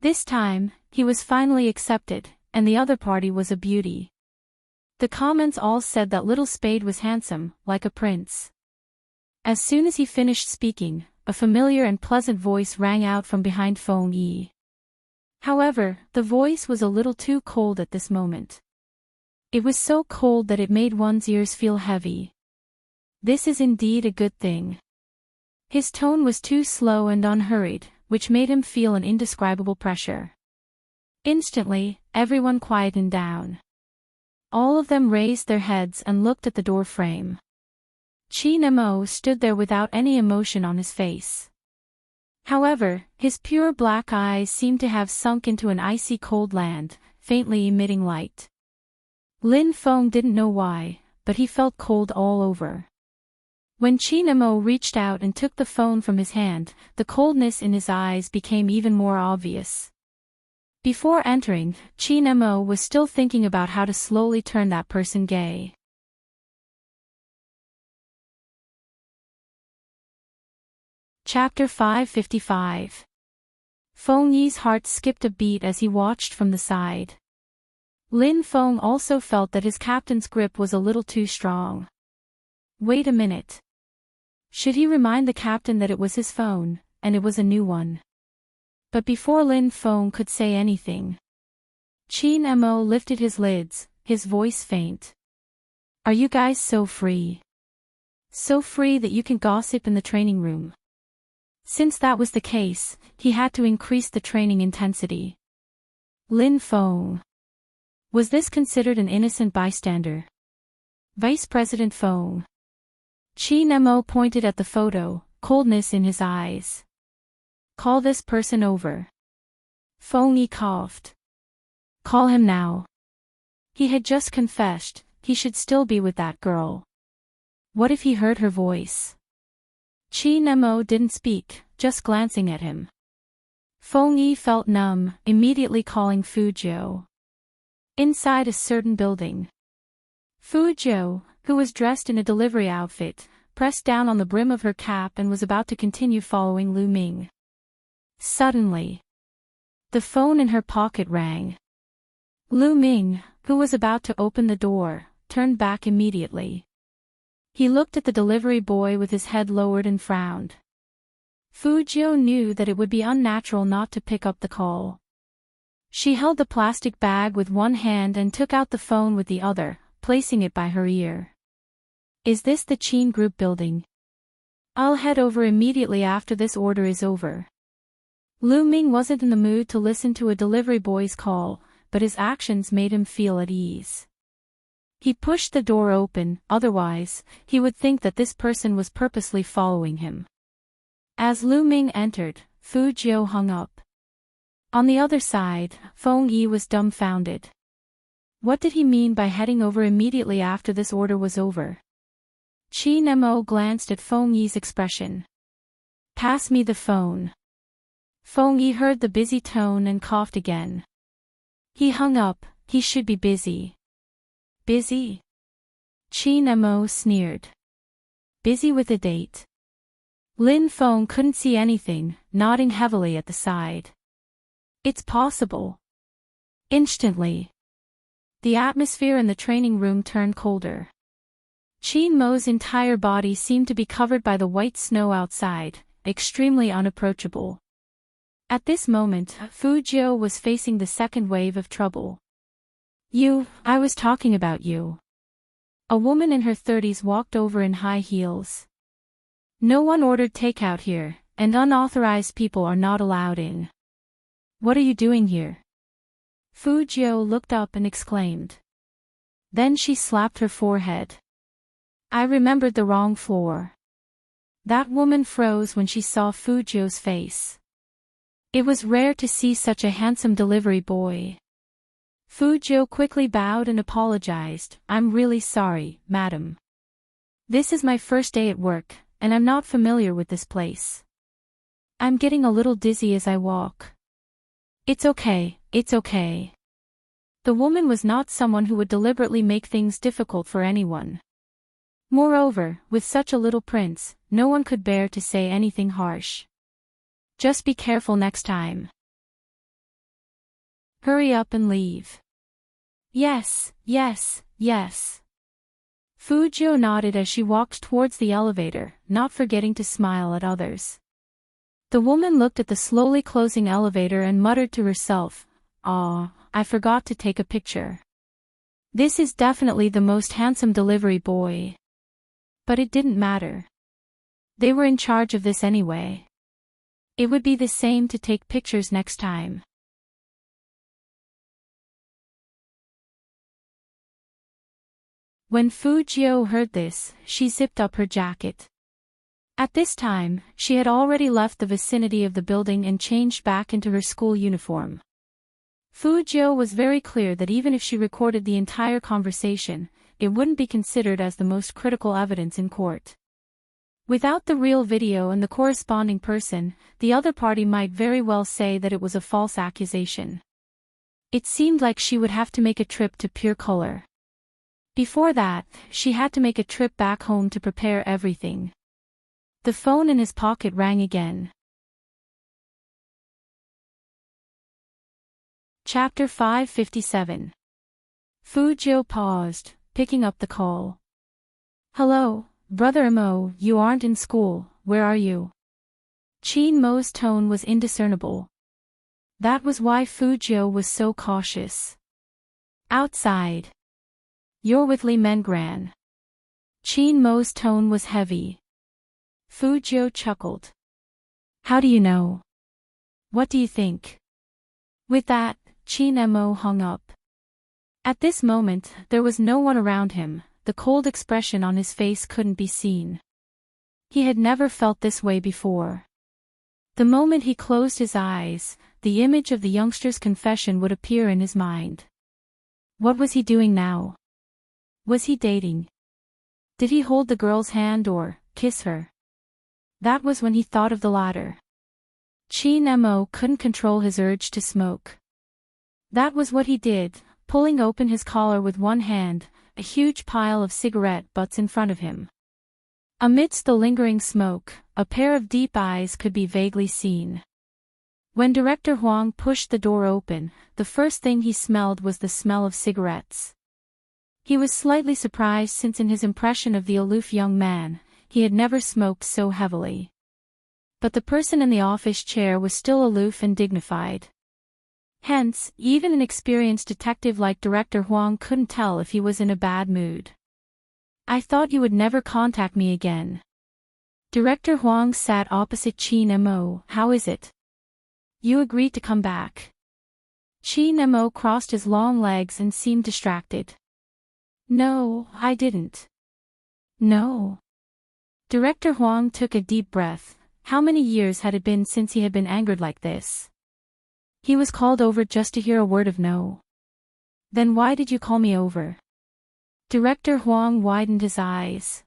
This time, he was finally accepted, and the other party was a beauty. The comments all said that Little Spade was handsome, like a prince. As soon as he finished speaking, a familiar and pleasant voice rang out from behind Feng Yi. However, the voice was a little too cold at this moment. It was so cold that it made one's ears feel heavy. This is indeed a good thing. His tone was too slow and unhurried, which made him feel an indescribable pressure. Instantly, everyone quietened down. All of them raised their heads and looked at the door frame. Qin Mo stood there without any emotion on his face. However, his pure black eyes seemed to have sunk into an icy cold land, faintly emitting light. Lin Feng didn't know why, but he felt cold all over. When Qin Mo reached out and took the phone from his hand, the coldness in his eyes became even more obvious. Before entering, Qin Mo was still thinking about how to slowly turn that person gay. Chapter 555. Feng Yi's heart skipped a beat as he watched from the side. Lin Feng also felt that his captain's grip was a little too strong. Wait a minute. Should he remind the captain that it was his phone, and it was a new one? But before Lin Feng could say anything, Qin Mo lifted his lids, his voice faint. Are you guys so free? So free that you can gossip in the training room? Since that was the case, he had to increase the training intensity. Lin Feng. Was this considered an innocent bystander? Vice President Feng. Qin Mo pointed at the photo, coldness in his eyes. Call this person over. Feng Yi coughed. Call him now. He had just confessed, he should still be with that girl. What if he heard her voice? Qin Mo didn't speak, just glancing at him. Feng Yi felt numb, immediately calling Fu Jiu. Inside a certain building. Fu Jiu, who was dressed in a delivery outfit, pressed down on the brim of her cap and was about to continue following Lu Ming. Suddenly, the phone in her pocket rang. Lu Ming, who was about to open the door, turned back immediately. He looked at the delivery boy with his head lowered and frowned. Fujio knew that it would be unnatural not to pick up the call. She held the plastic bag with one hand and took out the phone with the other, placing it by her ear. Is this the Chin Group building? I'll head over immediately after this order is over. Lu Ming wasn't in the mood to listen to a delivery boy's call, but his actions made him feel at ease. He pushed the door open, otherwise, he would think that this person was purposely following him. As Lu Ming entered, Fujio hung up. On the other side, Feng Yi was dumbfounded. What did he mean by heading over immediately after this order was over? Qin Mo glanced at Feng Yi's expression. Pass me the phone. Feng Yi heard the busy tone and coughed again. He hung up. He should be busy. Busy? Qin Mo sneered. Busy with a date. Lin Feng couldn't see anything, nodding heavily at the side. It's possible. Instantly, the atmosphere in the training room turned colder. Qin Mo's entire body seemed to be covered by the white snow outside, extremely unapproachable. At this moment, Fujio was facing the second wave of trouble. I was talking about you. A woman in her 30s walked over in high heels. No one ordered takeout here, and unauthorized people are not allowed in. What are you doing here? Fujio looked up and exclaimed. Then she slapped her forehead. I remembered the wrong floor. That woman froze when she saw Fujio's face. It was rare to see such a handsome delivery boy. Fujio quickly bowed and apologized. I'm really sorry, madam. This is my first day at work, and I'm not familiar with this place. I'm getting a little dizzy as I walk. It's okay, it's okay. The woman was not someone who would deliberately make things difficult for anyone. Moreover, with such a little prince, no one could bear to say anything harsh. Just be careful next time. Hurry up and leave. Yes, yes, yes. Fujio nodded as she walked towards the elevator, not forgetting to smile at others. The woman looked at the slowly closing elevator and muttered to herself, "Ah, I forgot to take a picture. This is definitely the most handsome delivery boy." But it didn't matter. They were in charge of this anyway. It would be the same to take pictures next time. When Fujio heard this, she zipped up her jacket. At this time, she had already left the vicinity of the building and changed back into her school uniform. Fujio was very clear that even if she recorded the entire conversation, it wouldn't be considered as the most critical evidence in court. Without the real video and the corresponding person, the other party might very well say that it was a false accusation. It seemed like she would have to make a trip to Pure Color. Before that, she had to make a trip back home to prepare everything. The phone in his pocket rang again. Chapter 557. Fujio paused, picking up the call. Hello, Brother Mo, you aren't in school, where are you? Qin Mo's tone was indiscernible. That was why Fujio was so cautious. Outside. You're with Li Mengran. Qin Mo's tone was heavy. Fujio chuckled. How do you know? What do you think? With that, Qin Mo hung up. At this moment, there was no one around him. The cold expression on his face couldn't be seen. He had never felt this way before. The moment he closed his eyes, the image of the youngster's confession would appear in his mind. What was he doing now? Was he dating? Did he hold the girl's hand or kiss her? That was when he thought of the latter. Qin Mo couldn't control his urge to smoke. That was what he did, pulling open his collar with one hand, a huge pile of cigarette butts in front of him. Amidst the lingering smoke, a pair of deep eyes could be vaguely seen. When Director Huang pushed the door open, the first thing he smelled was the smell of cigarettes. He was slightly surprised since in his impression of the aloof young man, he had never smoked so heavily. But the person in the office chair was still aloof and dignified. Hence, even an experienced detective like Director Huang couldn't tell if he was in a bad mood. I thought you would never contact me again. Director Huang sat opposite Qin Mo. How is it? You agreed to come back. Qin Mo crossed his long legs and seemed distracted. No, I didn't. No. Director Huang took a deep breath. How many years had it been since he had been angered like this? He was called over just to hear a word of no. Then why did you call me over? Director Huang widened his eyes.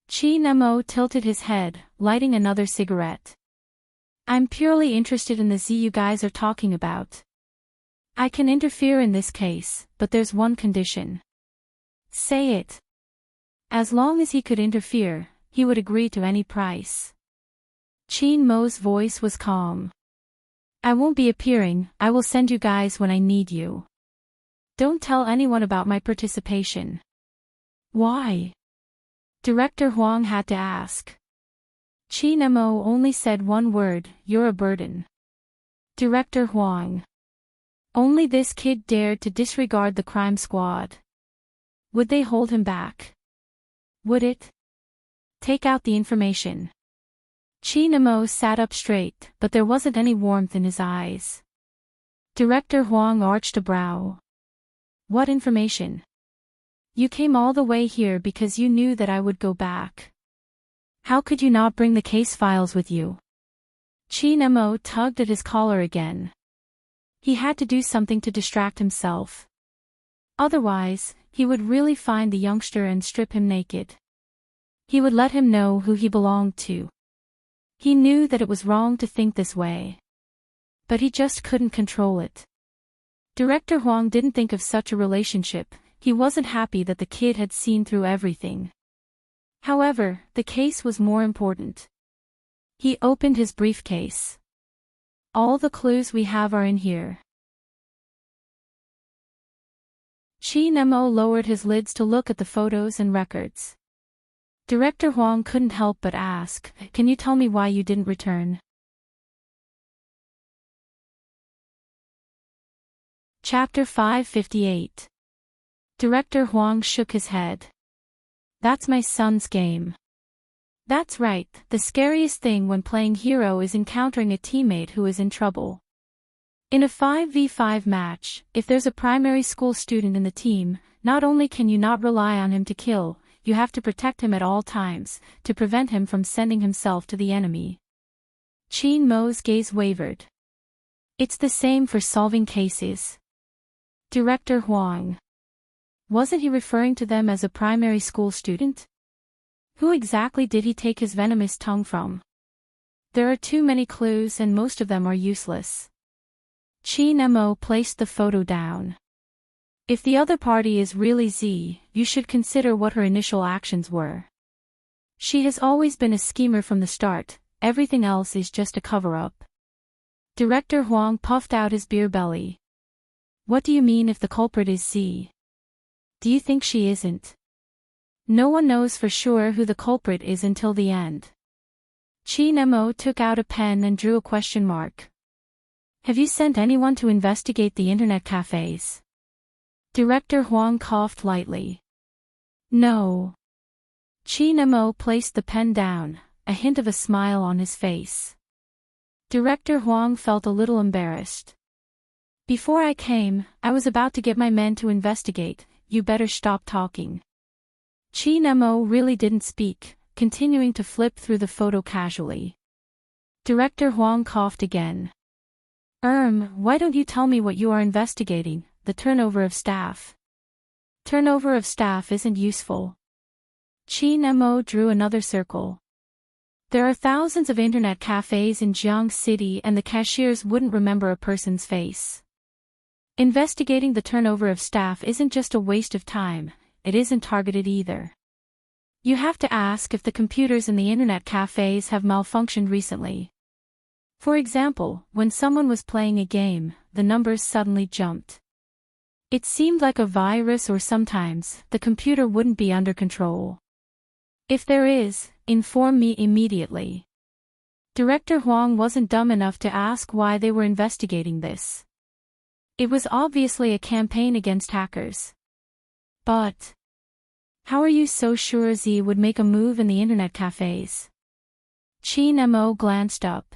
Qin Mo tilted his head, lighting another cigarette. I'm purely interested in the Z you guys are talking about. I can interfere in this case, but there's one condition. Say it. As long as he could interfere, he would agree to any price. Qin Mo's voice was calm. I won't be appearing, I will send you guys when I need you. Don't tell anyone about my participation. Why? Director Huang had to ask. Qin Mo only said one word, you're a burden. Director Huang. Only this kid dared to disregard the crime squad. Would they hold him back? Would it? Take out the information. Qin Mo sat up straight, but there wasn't any warmth in his eyes. Director Huang arched a brow. What information? You came all the way here because you knew that I would go back. How could you not bring the case files with you? Qin Mo tugged at his collar again. He had to do something to distract himself. Otherwise, he would really find the youngster and strip him naked. He would let him know who he belonged to. He knew that it was wrong to think this way. But he just couldn't control it. Director Huang didn't think of such a relationship. He wasn't happy that the kid had seen through everything. However, the case was more important. He opened his briefcase. All the clues we have are in here. Qin Mo lowered his lids to look at the photos and records. Director Huang couldn't help but ask, can you tell me why you didn't return? Chapter 558. Director Huang shook his head. That's my son's game. That's right, the scariest thing when playing hero is encountering a teammate who is in trouble. In a 5v5 match, if there's a primary school student in the team, not only can you not rely on him to kill, you have to protect him at all times, to prevent him from sending himself to the enemy. Qin Mo's gaze wavered. It's the same for solving cases. Director Huang. Wasn't he referring to them as a primary school student? Who exactly did he take his venomous tongue from? There are too many clues and most of them are useless. Qin Mo placed the photo down. If the other party is really Z, you should consider what her initial actions were. She has always been a schemer from the start, everything else is just a cover-up. Director Huang puffed out his beer belly. What do you mean if the culprit is Z? Do you think she isn't? No one knows for sure who the culprit is until the end. Qin Mo took out a pen and drew a question mark. Have you sent anyone to investigate the internet cafes? Director Huang coughed lightly. No. Qin Mo placed the pen down, a hint of a smile on his face. Director Huang felt a little embarrassed. Before I came, I was about to get my men to investigate, you better stop talking. Qin Mo really didn't speak, continuing to flip through the photo casually. Director Huang coughed again. Why don't you tell me what you are investigating? The turnover of staff. Turnover of staff isn't useful. Qin Mo drew another circle. There are thousands of internet cafes in Jiang City and the cashiers wouldn't remember a person's face. Investigating the turnover of staff isn't just a waste of time, it isn't targeted either. You have to ask if the computers in the internet cafes have malfunctioned recently. For example, when someone was playing a game, the numbers suddenly jumped. It seemed like a virus or sometimes the computer wouldn't be under control. If there is, inform me immediately. Director Huang wasn't dumb enough to ask why they were investigating this. It was obviously a campaign against hackers. But how are you so sure Z would make a move in the internet cafes? Qin Mo glanced up.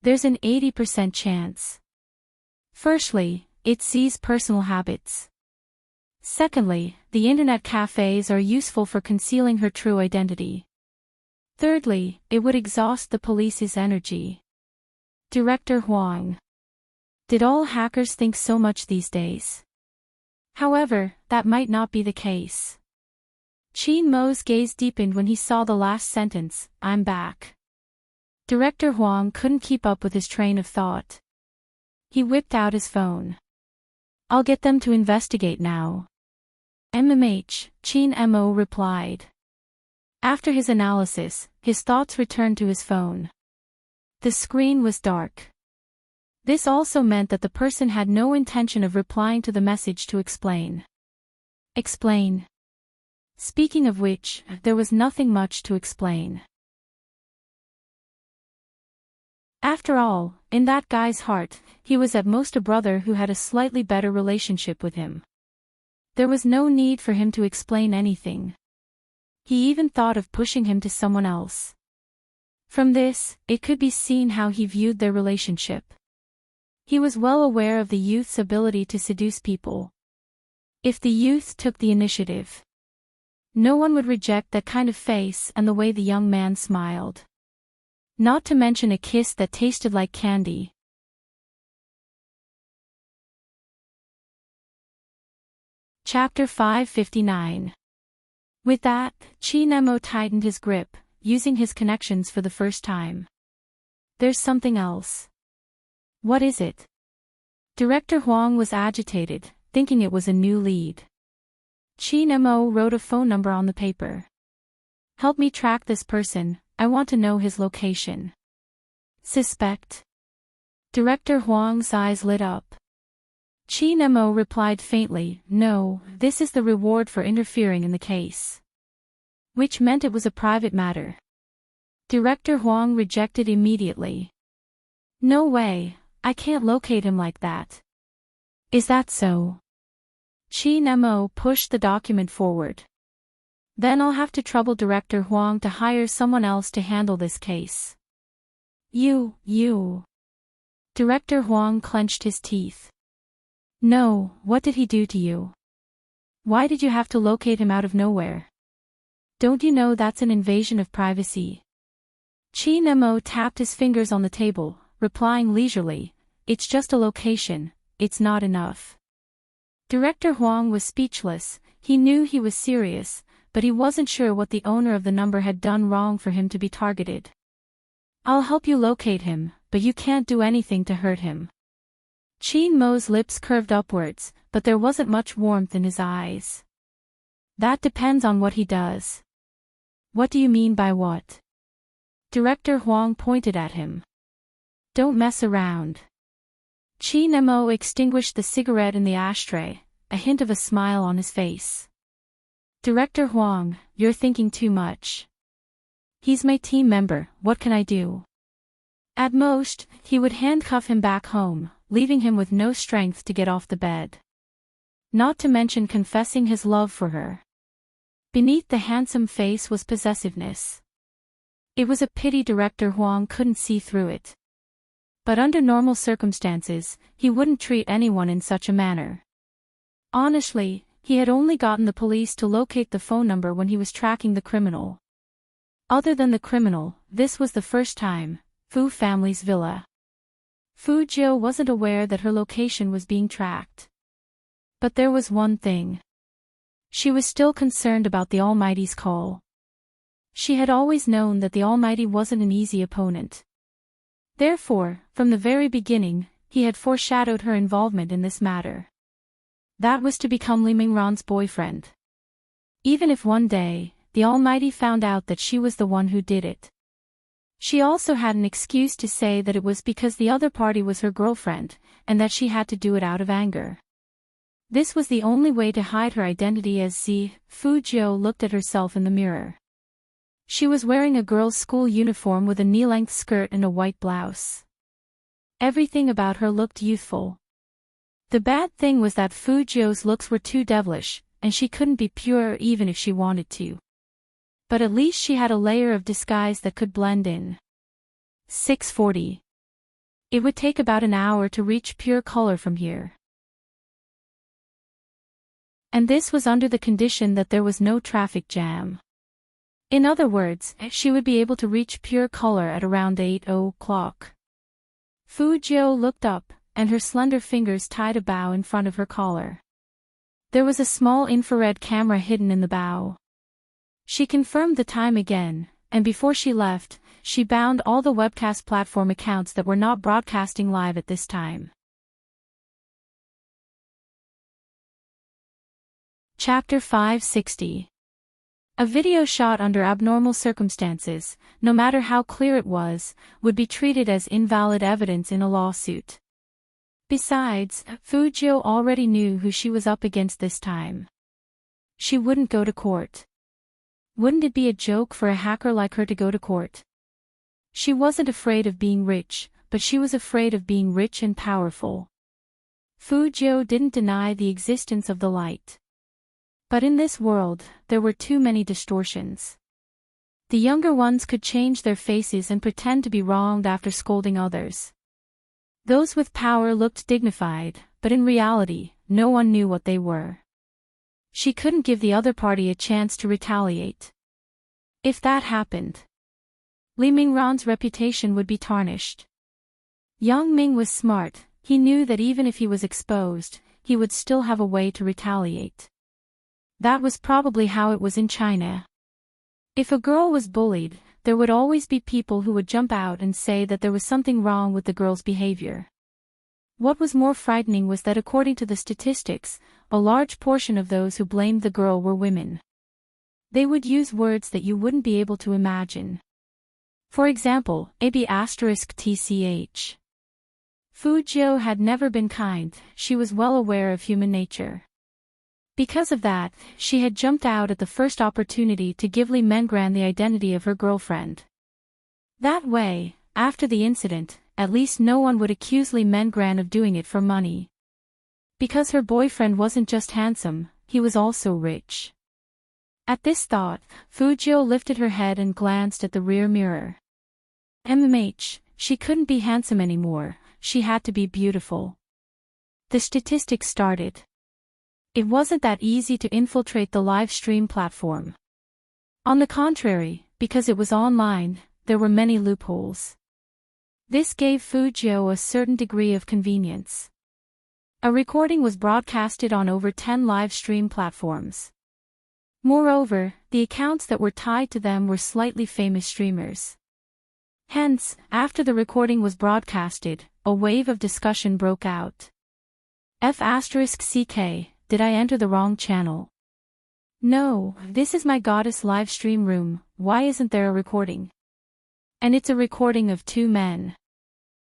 There's an 80% chance. Firstly, it's Z's personal habits. Secondly, the internet cafes are useful for concealing her true identity. Thirdly, it would exhaust the police's energy. Director Huang. Did all hackers think so much these days? However, that might not be the case. Qin Mo's gaze deepened when he saw the last sentence, I'm back. Director Huang couldn't keep up with his train of thought. He whipped out his phone. I'll get them to investigate now. Qin Mo replied. After his analysis, his thoughts returned to his phone. The screen was dark. This also meant that the person had no intention of replying to the message to explain. Explain. Speaking of which, there was nothing much to explain. After all, in that guy's heart, he was at most a brother who had a slightly better relationship with him. There was no need for him to explain anything. He even thought of pushing him to someone else. From this, it could be seen how he viewed their relationship. He was well aware of the youth's ability to seduce people. If the youth took the initiative, no one would reject that kind of face and the way the young man smiled. Not to mention a kiss that tasted like candy. Chapter 559. With that, Qin Mo tightened his grip, using his connections for the first time. There's something else. What is it? Director Huang was agitated, thinking it was a new lead. Qin Mo wrote a phone number on the paper. Help me track this person, I want to know his location. Suspect? Director Huang's eyes lit up. Qin Mo replied faintly, no, this is the reward for interfering in the case. Which meant it was a private matter. Director Huang rejected immediately. No way, I can't locate him like that. Is that so? Qin Mo pushed the document forward. Then I'll have to trouble Director Huang to hire someone else to handle this case. You. Director Huang clenched his teeth. No, what did he do to you? Why did you have to locate him out of nowhere? Don't you know that's an invasion of privacy? Qin Mo tapped his fingers on the table, replying leisurely, it's just a location, it's not enough. Director Huang was speechless, he knew he was serious, but he wasn't sure what the owner of the number had done wrong for him to be targeted. I'll help you locate him, but you can't do anything to hurt him. Qin Mo's lips curved upwards, but there wasn't much warmth in his eyes. That depends on what he does. What do you mean by what? Director Huang pointed at him. Don't mess around. Qin Mo extinguished the cigarette in the ashtray, a hint of a smile on his face. Director Huang, you're thinking too much. He's my team member, what can I do? At most, he would handcuff him back home, leaving him with no strength to get off the bed. Not to mention confessing his love for her. Beneath the handsome face was possessiveness. It was a pity Director Huang couldn't see through it. But under normal circumstances, he wouldn't treat anyone in such a manner. Honestly, he had only gotten the police to locate the phone number when he was tracking the criminal. Other than the criminal, this was the first time, Fu family's villa. Fu Jiu wasn't aware that her location was being tracked. But there was one thing. She was still concerned about the Almighty's call. She had always known that the Almighty wasn't an easy opponent. Therefore, from the very beginning, he had foreshadowed her involvement in this matter. That was to become Li Mingran's boyfriend. Even if one day, the Almighty found out that she was the one who did it. She also had an excuse to say that it was because the other party was her girlfriend, and that she had to do it out of anger. This was the only way to hide her identity as Fu Jiu looked at herself in the mirror. She was wearing a girl's school uniform with a knee-length skirt and a white blouse. Everything about her looked youthful. The bad thing was that Fujio's looks were too devilish, and she couldn't be pure even if she wanted to. But at least she had a layer of disguise that could blend in. 6:40. It would take about an hour to reach pure color from here. And this was under the condition that there was no traffic jam. In other words, she would be able to reach pure color at around 8:00. Fujio looked up, and her slender fingers tied a bow in front of her collar. There was a small infrared camera hidden in the bow. She confirmed the time again, and before she left, she bound all the webcast platform accounts that were not broadcasting live at this time. Chapter 560. A video shot under abnormal circumstances, no matter how clear it was, would be treated as invalid evidence in a lawsuit. Besides, Fujio already knew who she was up against this time. She wouldn't go to court. Wouldn't it be a joke for a hacker like her to go to court? She wasn't afraid of being rich, but she was afraid of being rich and powerful. Fujio didn't deny the existence of the light. But in this world, there were too many distortions. The younger ones could change their faces and pretend to be wronged after scolding others. Those with power looked dignified, but in reality, no one knew what they were. She couldn't give the other party a chance to retaliate. If that happened, Li Mingran's reputation would be tarnished. Yang Ming was smart. He knew that even if he was exposed, he would still have a way to retaliate. That was probably how it was in China. If a girl was bullied, there would always be people who would jump out and say that there was something wrong with the girl's behavior. What was more frightening was that according to the statistics, a large portion of those who blamed the girl were women. They would use words that you wouldn't be able to imagine. For example, *tch. Fujio had never been kind. She was well aware of human nature. Because of that, she had jumped out at the first opportunity to give Li Mengran the identity of her girlfriend. That way, after the incident, at least no one would accuse Li Mengran of doing it for money. Because her boyfriend wasn't just handsome, he was also rich. At this thought, Fujio lifted her head and glanced at the rear mirror. She couldn't be handsome anymore, she had to be beautiful. The statistics started. It wasn't that easy to infiltrate the live stream platform. On the contrary, because it was online, there were many loopholes. This gave Fujio a certain degree of convenience. A recording was broadcasted on over 10 live stream platforms. Moreover, the accounts that were tied to them were slightly famous streamers. Hence, after the recording was broadcasted, a wave of discussion broke out. *CK, did I enter the wrong channel? No, this is my goddess live stream room, why isn't there a recording? And it's a recording of two men.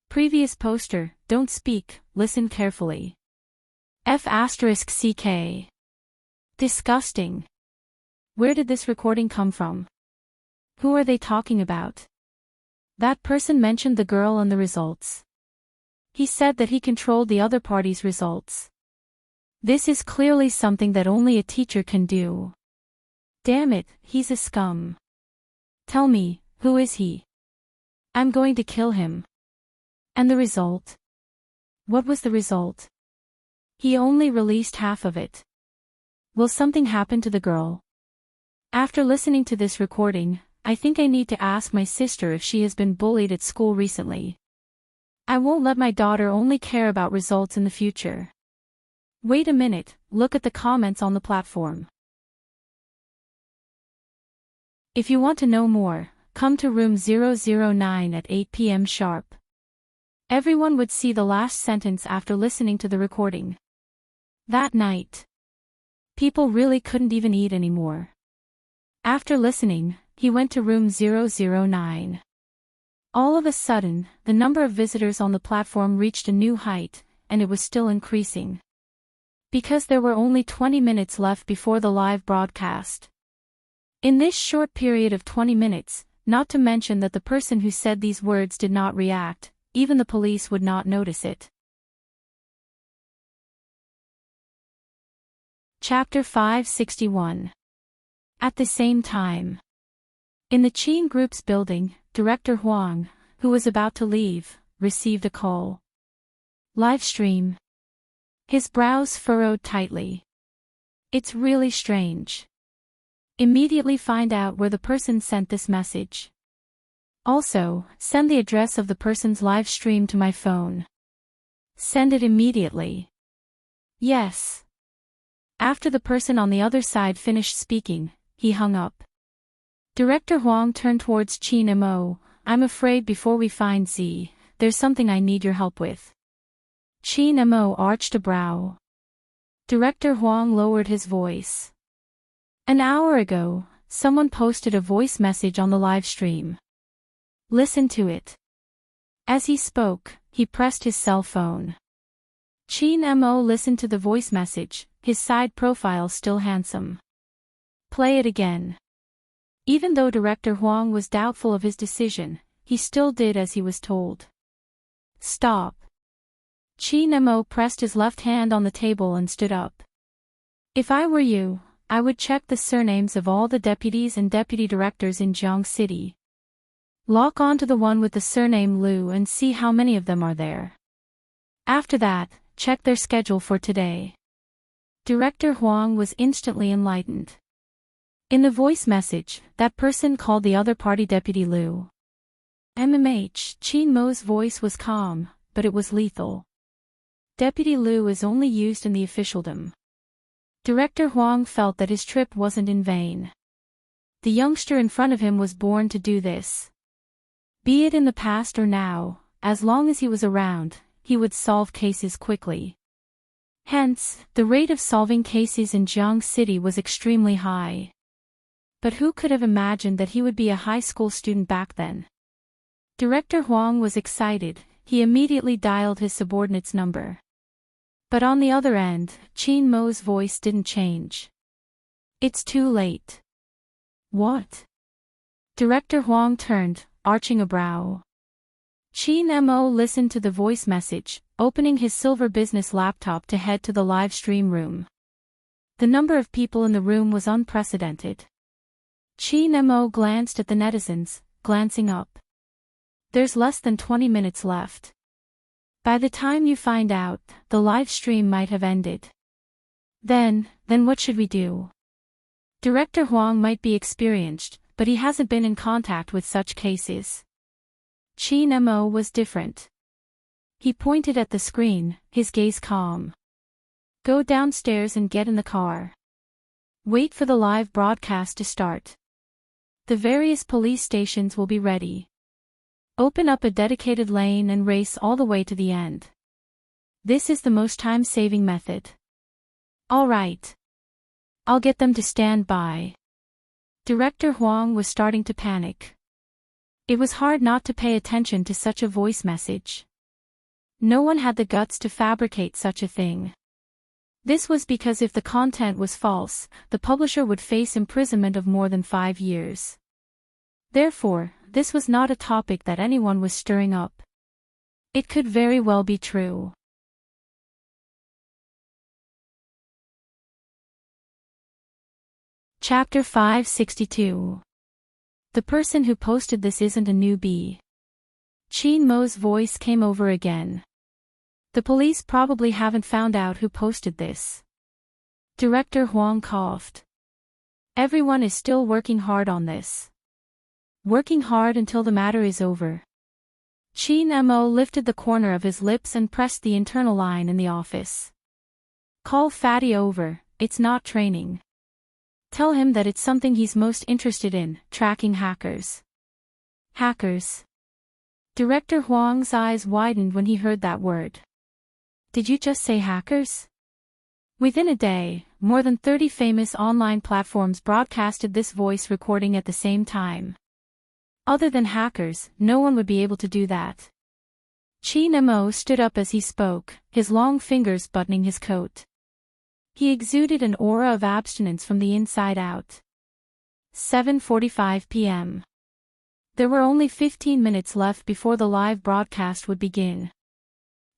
Previous poster, don't speak, listen carefully. *CK. Disgusting. Where did this recording come from? Who are they talking about? That person mentioned the girl and the results. He said that he controlled the other party's results. This is clearly something that only a teacher can do. Damn it, he's a scum. Tell me, who is he? I'm going to kill him. And the result? What was the result? He only released half of it. Will something happen to the girl? After listening to this recording, I think I need to ask my sister if she has been bullied at school recently. I won't let my daughter only care about results in the future. Wait a minute, look at the comments on the platform. If you want to know more, come to room 009 at 8 p.m. sharp. Everyone would see the last sentence after listening to the recording. That night, people really couldn't even eat anymore. After listening, he went to room 009. All of a sudden, the number of visitors on the platform reached a new height, and it was still increasing. Because there were only 20 minutes left before the live broadcast. In this short period of 20 minutes, not to mention that the person who said these words did not react, even the police would not notice it. Chapter 561. At the same time. In the Qin Group's building, Director Huang, who was about to leave, received a call. Livestream. His brows furrowed tightly. It's really strange. Immediately find out where the person sent this message. Also, send the address of the person's live stream to my phone. Send it immediately. Yes. After the person on the other side finished speaking, he hung up. Director Huang turned towards Qin Mo. I'm afraid before we find Z, there's something I need your help with. Qin Mo arched a brow. Director Huang lowered his voice. An hour ago, someone posted a voice message on the live stream. Listen to it. As he spoke, he pressed his cell phone. Qin Mo listened to the voice message, his side profile still handsome. Play it again. Even though Director Huang was doubtful of his decision, he still did as he was told. Stop. Qin Mo pressed his left hand on the table and stood up. If I were you, I would check the surnames of all the deputies and deputy directors in Jiang City. Lock on to the one with the surname Liu and see how many of them are there. After that, check their schedule for today. Director Huang was instantly enlightened. In the voice message, that person called the other party Deputy Liu. Qin Mo's voice was calm, but it was lethal. Deputy Liu is only used in the officialdom. Director Huang felt that his trip wasn't in vain. The youngster in front of him was born to do this. Be it in the past or now, as long as he was around, he would solve cases quickly. Hence, the rate of solving cases in Jiang City was extremely high. But who could have imagined that he would be a high school student back then? Director Huang was excited, he immediately dialed his subordinate's number. But on the other end, Qin Mo's voice didn't change. It's too late. What? Director Huang turned, arching a brow. Qin Mo listened to the voice message, opening his silver business laptop to head to the live stream room. The number of people in the room was unprecedented. Qin Mo glanced at the netizens, glancing up. There's less than 20 minutes left. By the time you find out, the live stream might have ended. Then what should we do? Director Huang might be experienced, but he hasn't been in contact with such cases. Qin Mo was different. He pointed at the screen, his gaze calm. Go downstairs and get in the car. Wait for the live broadcast to start. The various police stations will be ready. Open up a dedicated lane and race all the way to the end. This is the most time-saving method. All right. I'll get them to stand by. Director Huang was starting to panic. It was hard not to pay attention to such a voice message. No one had the guts to fabricate such a thing. This was because if the content was false, the publisher would face imprisonment of more than 5 years. Therefore, this was not a topic that anyone was stirring up. It could very well be true. Chapter 562. The person who posted this isn't a newbie. Qin Mo's voice came over again. The police probably haven't found out who posted this. Director Huang coughed. Everyone is still working hard on this. Working hard until the matter is over. Qin Mo lifted the corner of his lips and pressed the internal line in the office. Call Fatty over, it's not training. Tell him that it's something he's most interested in, tracking hackers. Hackers. Director Huang's eyes widened when he heard that word. Did you just say hackers? Within a day, more than 30 famous online platforms broadcasted this voice recording at the same time. Other than hackers, no one would be able to do that. Qin Mo stood up as he spoke, his long fingers buttoning his coat. He exuded an aura of abstinence from the inside out. 7:45 p.m. There were only 15 minutes left before the live broadcast would begin.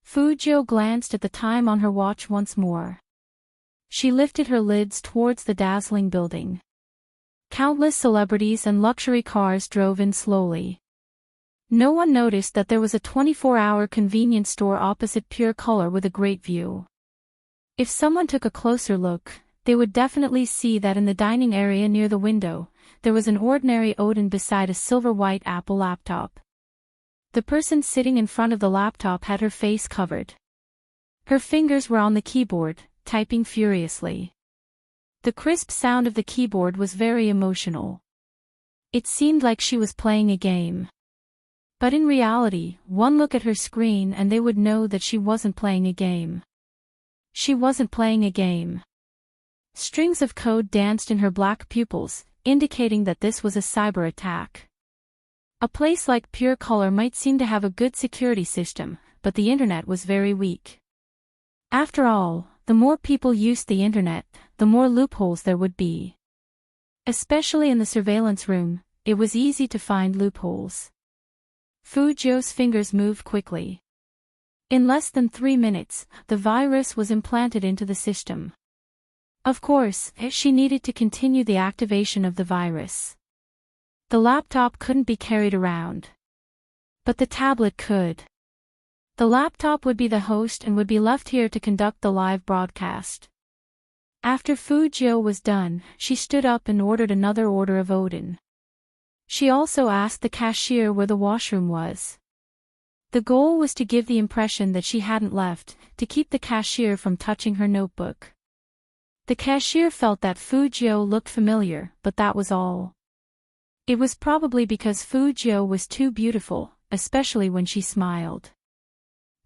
Fujio glanced at the time on her watch once more. She lifted her lids towards the dazzling building. Countless celebrities and luxury cars drove in slowly. No one noticed that there was a 24-hour convenience store opposite Pure Color with a great view. If someone took a closer look, they would definitely see that in the dining area near the window, there was an ordinary Odin beside a silver-white Apple laptop. The person sitting in front of the laptop had her face covered. Her fingers were on the keyboard, typing furiously. The crisp sound of the keyboard was very emotional. It seemed like she was playing a game. But in reality, one look at her screen and they would know that she wasn't playing a game. She wasn't playing a game. Strings of code danced in her black pupils, indicating that this was a cyber attack. A place like Pure Color might seem to have a good security system, but the internet was very weak. After all, the more people used the internet, the more loopholes there would be. Especially in the surveillance room, it was easy to find loopholes. Fujio's fingers moved quickly. In less than 3 minutes, the virus was implanted into the system. Of course, she needed to continue the activation of the virus. The laptop couldn't be carried around. But the tablet could. The laptop would be the host and would be left here to conduct the live broadcast. After Fujio was done, she stood up and ordered another order of Odin. She also asked the cashier where the washroom was. The goal was to give the impression that she hadn't left, to keep the cashier from touching her notebook. The cashier felt that Fujio looked familiar, but that was all. It was probably because Fujio was too beautiful, especially when she smiled.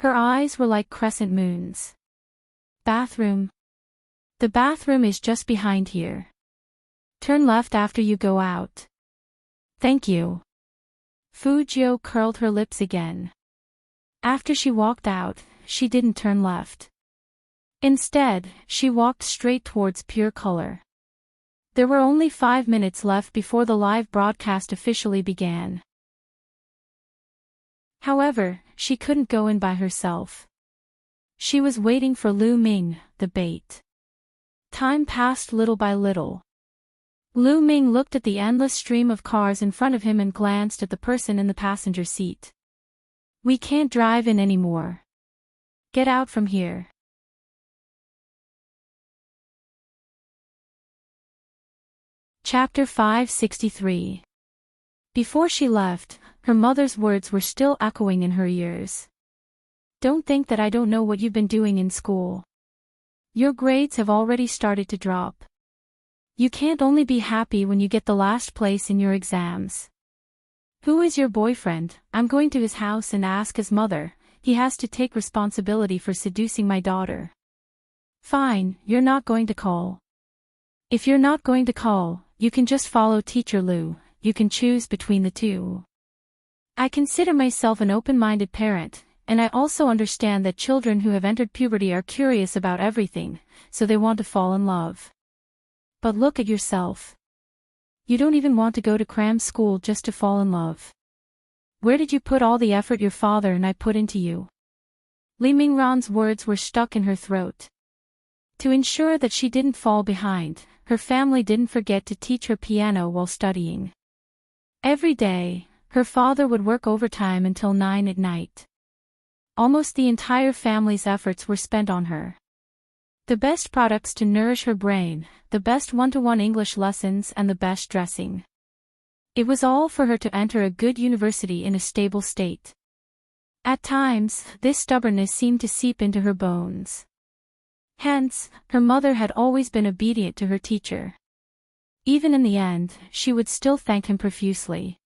Her eyes were like crescent moons. Bathroom. The bathroom is just behind here. Turn left after you go out. Thank you. Fujio curled her lips again. After she walked out, she didn't turn left. Instead, she walked straight towards Pure Color. There were only 5 minutes left before the live broadcast officially began. However, she couldn't go in by herself. She was waiting for Lu Ming, the bait. Time passed little by little. Lu Ming looked at the endless stream of cars in front of him and glanced at the person in the passenger seat. We can't drive in anymore. Get out from here. Chapter 563. Before she left, her mother's words were still echoing in her ears. Don't think that I don't know what you've been doing in school. Your grades have already started to drop. You can't only be happy when you get the last place in your exams. Who is your boyfriend? I'm going to his house and ask his mother. He has to take responsibility for seducing my daughter. Fine, you're not going to call. If you're not going to call, you can just follow Teacher Lu. You can choose between the two. I consider myself an open-minded parent, and I also understand that children who have entered puberty are curious about everything, so they want to fall in love. But look at yourself. You don't even want to go to cram school just to fall in love. Where did you put all the effort your father and I put into you? Li Mingran's words were stuck in her throat. To ensure that she didn't fall behind, her family didn't forget to teach her piano while studying. Every day, her father would work overtime until 9 at night. Almost the entire family's efforts were spent on her. The best products to nourish her brain, the best one-to-one English lessons and the best dressing. It was all for her to enter a good university in a stable state. At times, this stubbornness seemed to seep into her bones. Hence, her mother had always been obedient to her teacher. Even in the end, she would still thank him profusely.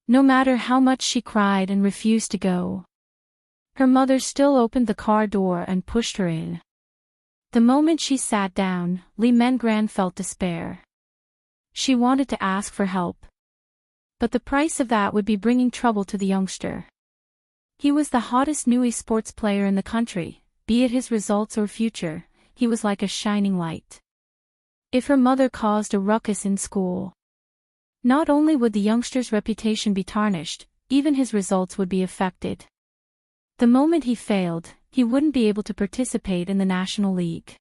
No matter how much she cried and refused to go. Her mother still opened the car door and pushed her in. The moment she sat down, Li Mengran felt despair. She wanted to ask for help. But the price of that would be bringing trouble to the youngster. He was the hottest new sports player in the country, be it his results or future, he was like a shining light. If her mother caused a ruckus in school, Not only would the youngster's reputation be tarnished, even his results would be affected. The moment he failed, he wouldn't be able to participate in the National League.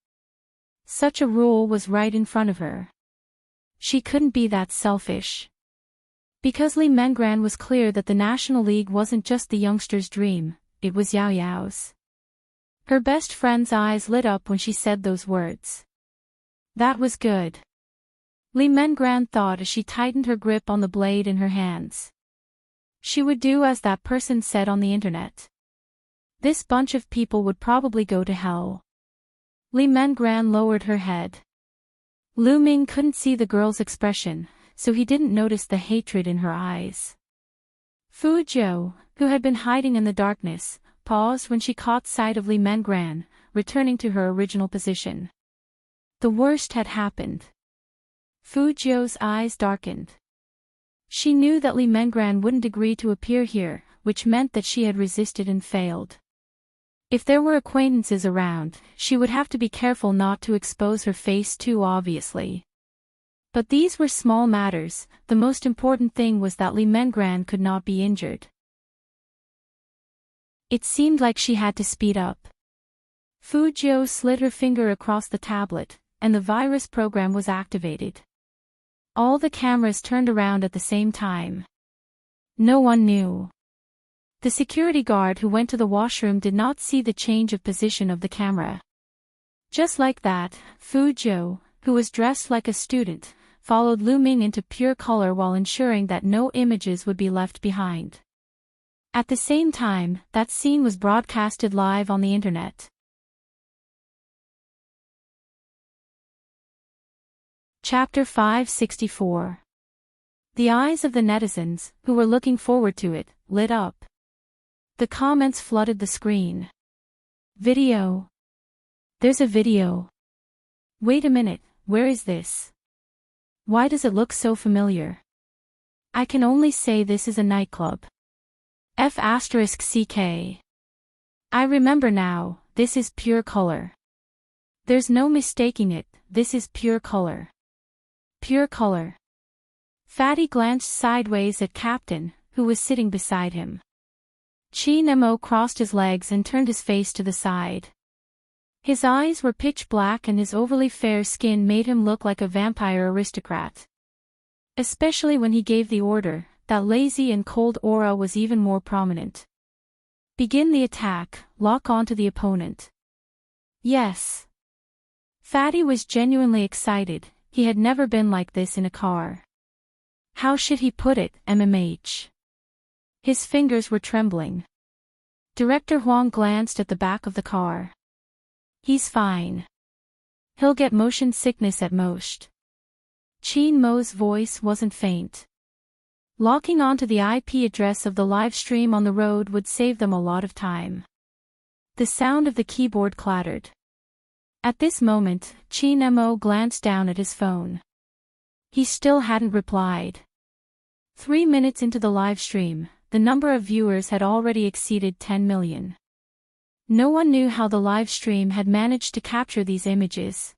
Such a rule was right in front of her. She couldn't be that selfish. Because Li Mengran was clear that the National League wasn't just the youngster's dream, it was Yao Yao's. Her best friend's eyes lit up when she said those words. That was good. Li Mengran thought as she tightened her grip on the blade in her hands. She would do as that person said on the internet. This bunch of people would probably go to hell. Li Mengran lowered her head. Lu Ming couldn't see the girl's expression, so he didn't notice the hatred in her eyes. Fu Jiu, who had been hiding in the darkness, paused when she caught sight of Li Mengran, returning to her original position. The worst had happened. Fu Jiu's eyes darkened. She knew that Li Mengran wouldn't agree to appear here, which meant that she had resisted and failed. If there were acquaintances around, she would have to be careful not to expose her face too obviously. But these were small matters, the most important thing was that Li Mengran could not be injured. It seemed like she had to speed up. Fu Jiu slid her finger across the tablet, and the virus program was activated. All the cameras turned around at the same time. No one knew. The security guard who went to the washroom did not see the change of position of the camera. Just like that, Fu Jiu, who was dressed like a student, followed Lu Ming into pure color while ensuring that no images would be left behind. At the same time, that scene was broadcasted live on the internet. Chapter 564. The eyes of the netizens, who were looking forward to it, lit up. The comments flooded the screen. Video. There's a video. Wait a minute, where is this? Why does it look so familiar? I can only say this is a nightclub. F***ck. I remember now, this is pure color. There's no mistaking it, this is pure color. Pure color. Fatty glanced sideways at Captain, who was sitting beside him. Chi Nemo crossed his legs and turned his face to the side. His eyes were pitch black and his overly fair skin made him look like a vampire aristocrat. Especially when he gave the order, that lazy and cold aura was even more prominent. Begin the attack, lock onto the opponent. Yes. Fatty was genuinely excited, he had never been like this in a car. How should he put it, MMH? His fingers were trembling. Director Huang glanced at the back of the car. He's fine. He'll get motion sickness at most. Qin Mo's voice wasn't faint. Locking onto the IP address of the live stream on the road would save them a lot of time. The sound of the keyboard clattered. At this moment, Qin Mo glanced down at his phone. He still hadn't replied. 3 minutes into the live stream, the number of viewers had already exceeded 10 million. No one knew how the live stream had managed to capture these images.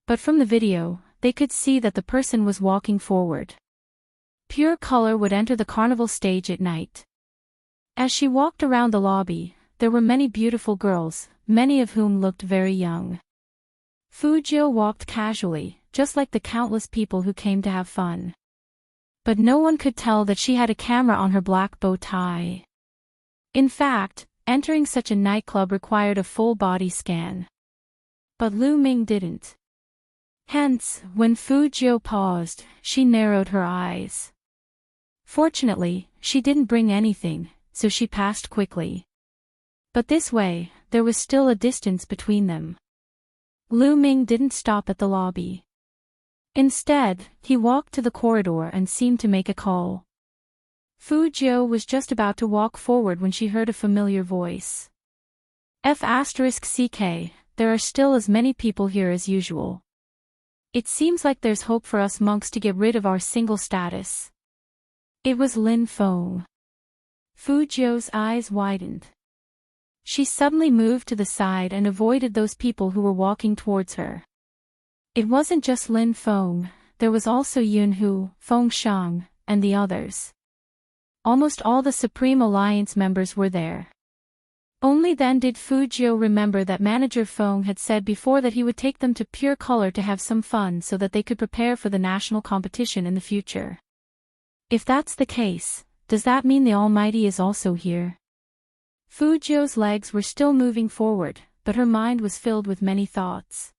But from the video, they could see that the person was walking forward. Pure color would enter the carnival stage at night. As she walked around the lobby, there were many beautiful girls, many of whom looked very young. Fu Jiu walked casually, just like the countless people who came to have fun. But no one could tell that she had a camera on her black bow tie. In fact, entering such a nightclub required a full body scan. But Lu Ming didn't. Hence, when Fu Jiu paused, she narrowed her eyes. Fortunately, she didn't bring anything, so she passed quickly. But this way, there was still a distance between them. Lu Ming didn't stop at the lobby. Instead, he walked to the corridor and seemed to make a call. Fu Jiu was just about to walk forward when she heard a familiar voice. F***ck, there are still as many people here as usual. It seems like there's hope for us monks to get rid of our single status. It was Lin Feng. Fu Jiu's eyes widened. She suddenly moved to the side and avoided those people who were walking towards her. It wasn't just Lin Feng, there was also Yun Hu, Feng Shang, and the others. Almost all the Supreme Alliance members were there. Only then did Fu Jiu remember that Manager Feng had said before that he would take them to Pure Color to have some fun so that they could prepare for the national competition in the future. If that's the case, does that mean the Almighty is also here? Fu Jiu's legs were still moving forward, but her mind was filled with many thoughts.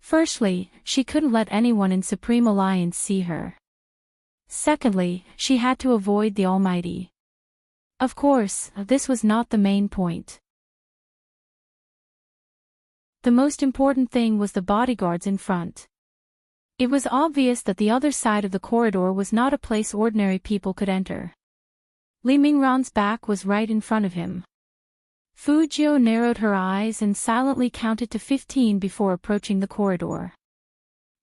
Firstly, she couldn't let anyone in Supreme Alliance see her. Secondly, she had to avoid the Almighty. Of course, this was not the main point. The most important thing was the bodyguards in front. It was obvious that the other side of the corridor was not a place ordinary people could enter. Li Mingran's back was right in front of him. Fu Jiu narrowed her eyes and silently counted to 15 before approaching the corridor.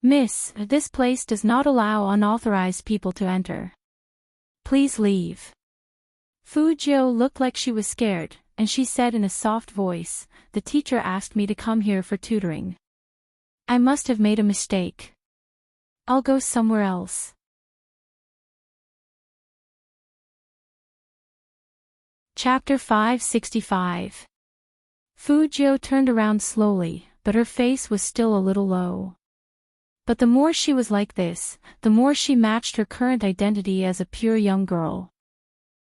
"Miss, this place does not allow unauthorized people to enter. Please leave." Fu Jiu looked like she was scared, and she said in a soft voice, "The teacher asked me to come here for tutoring. I must have made a mistake. I'll go somewhere else." Chapter 565. Fu Jiu turned around slowly, but her face was still a little low. But the more she was like this, the more she matched her current identity as a pure young girl.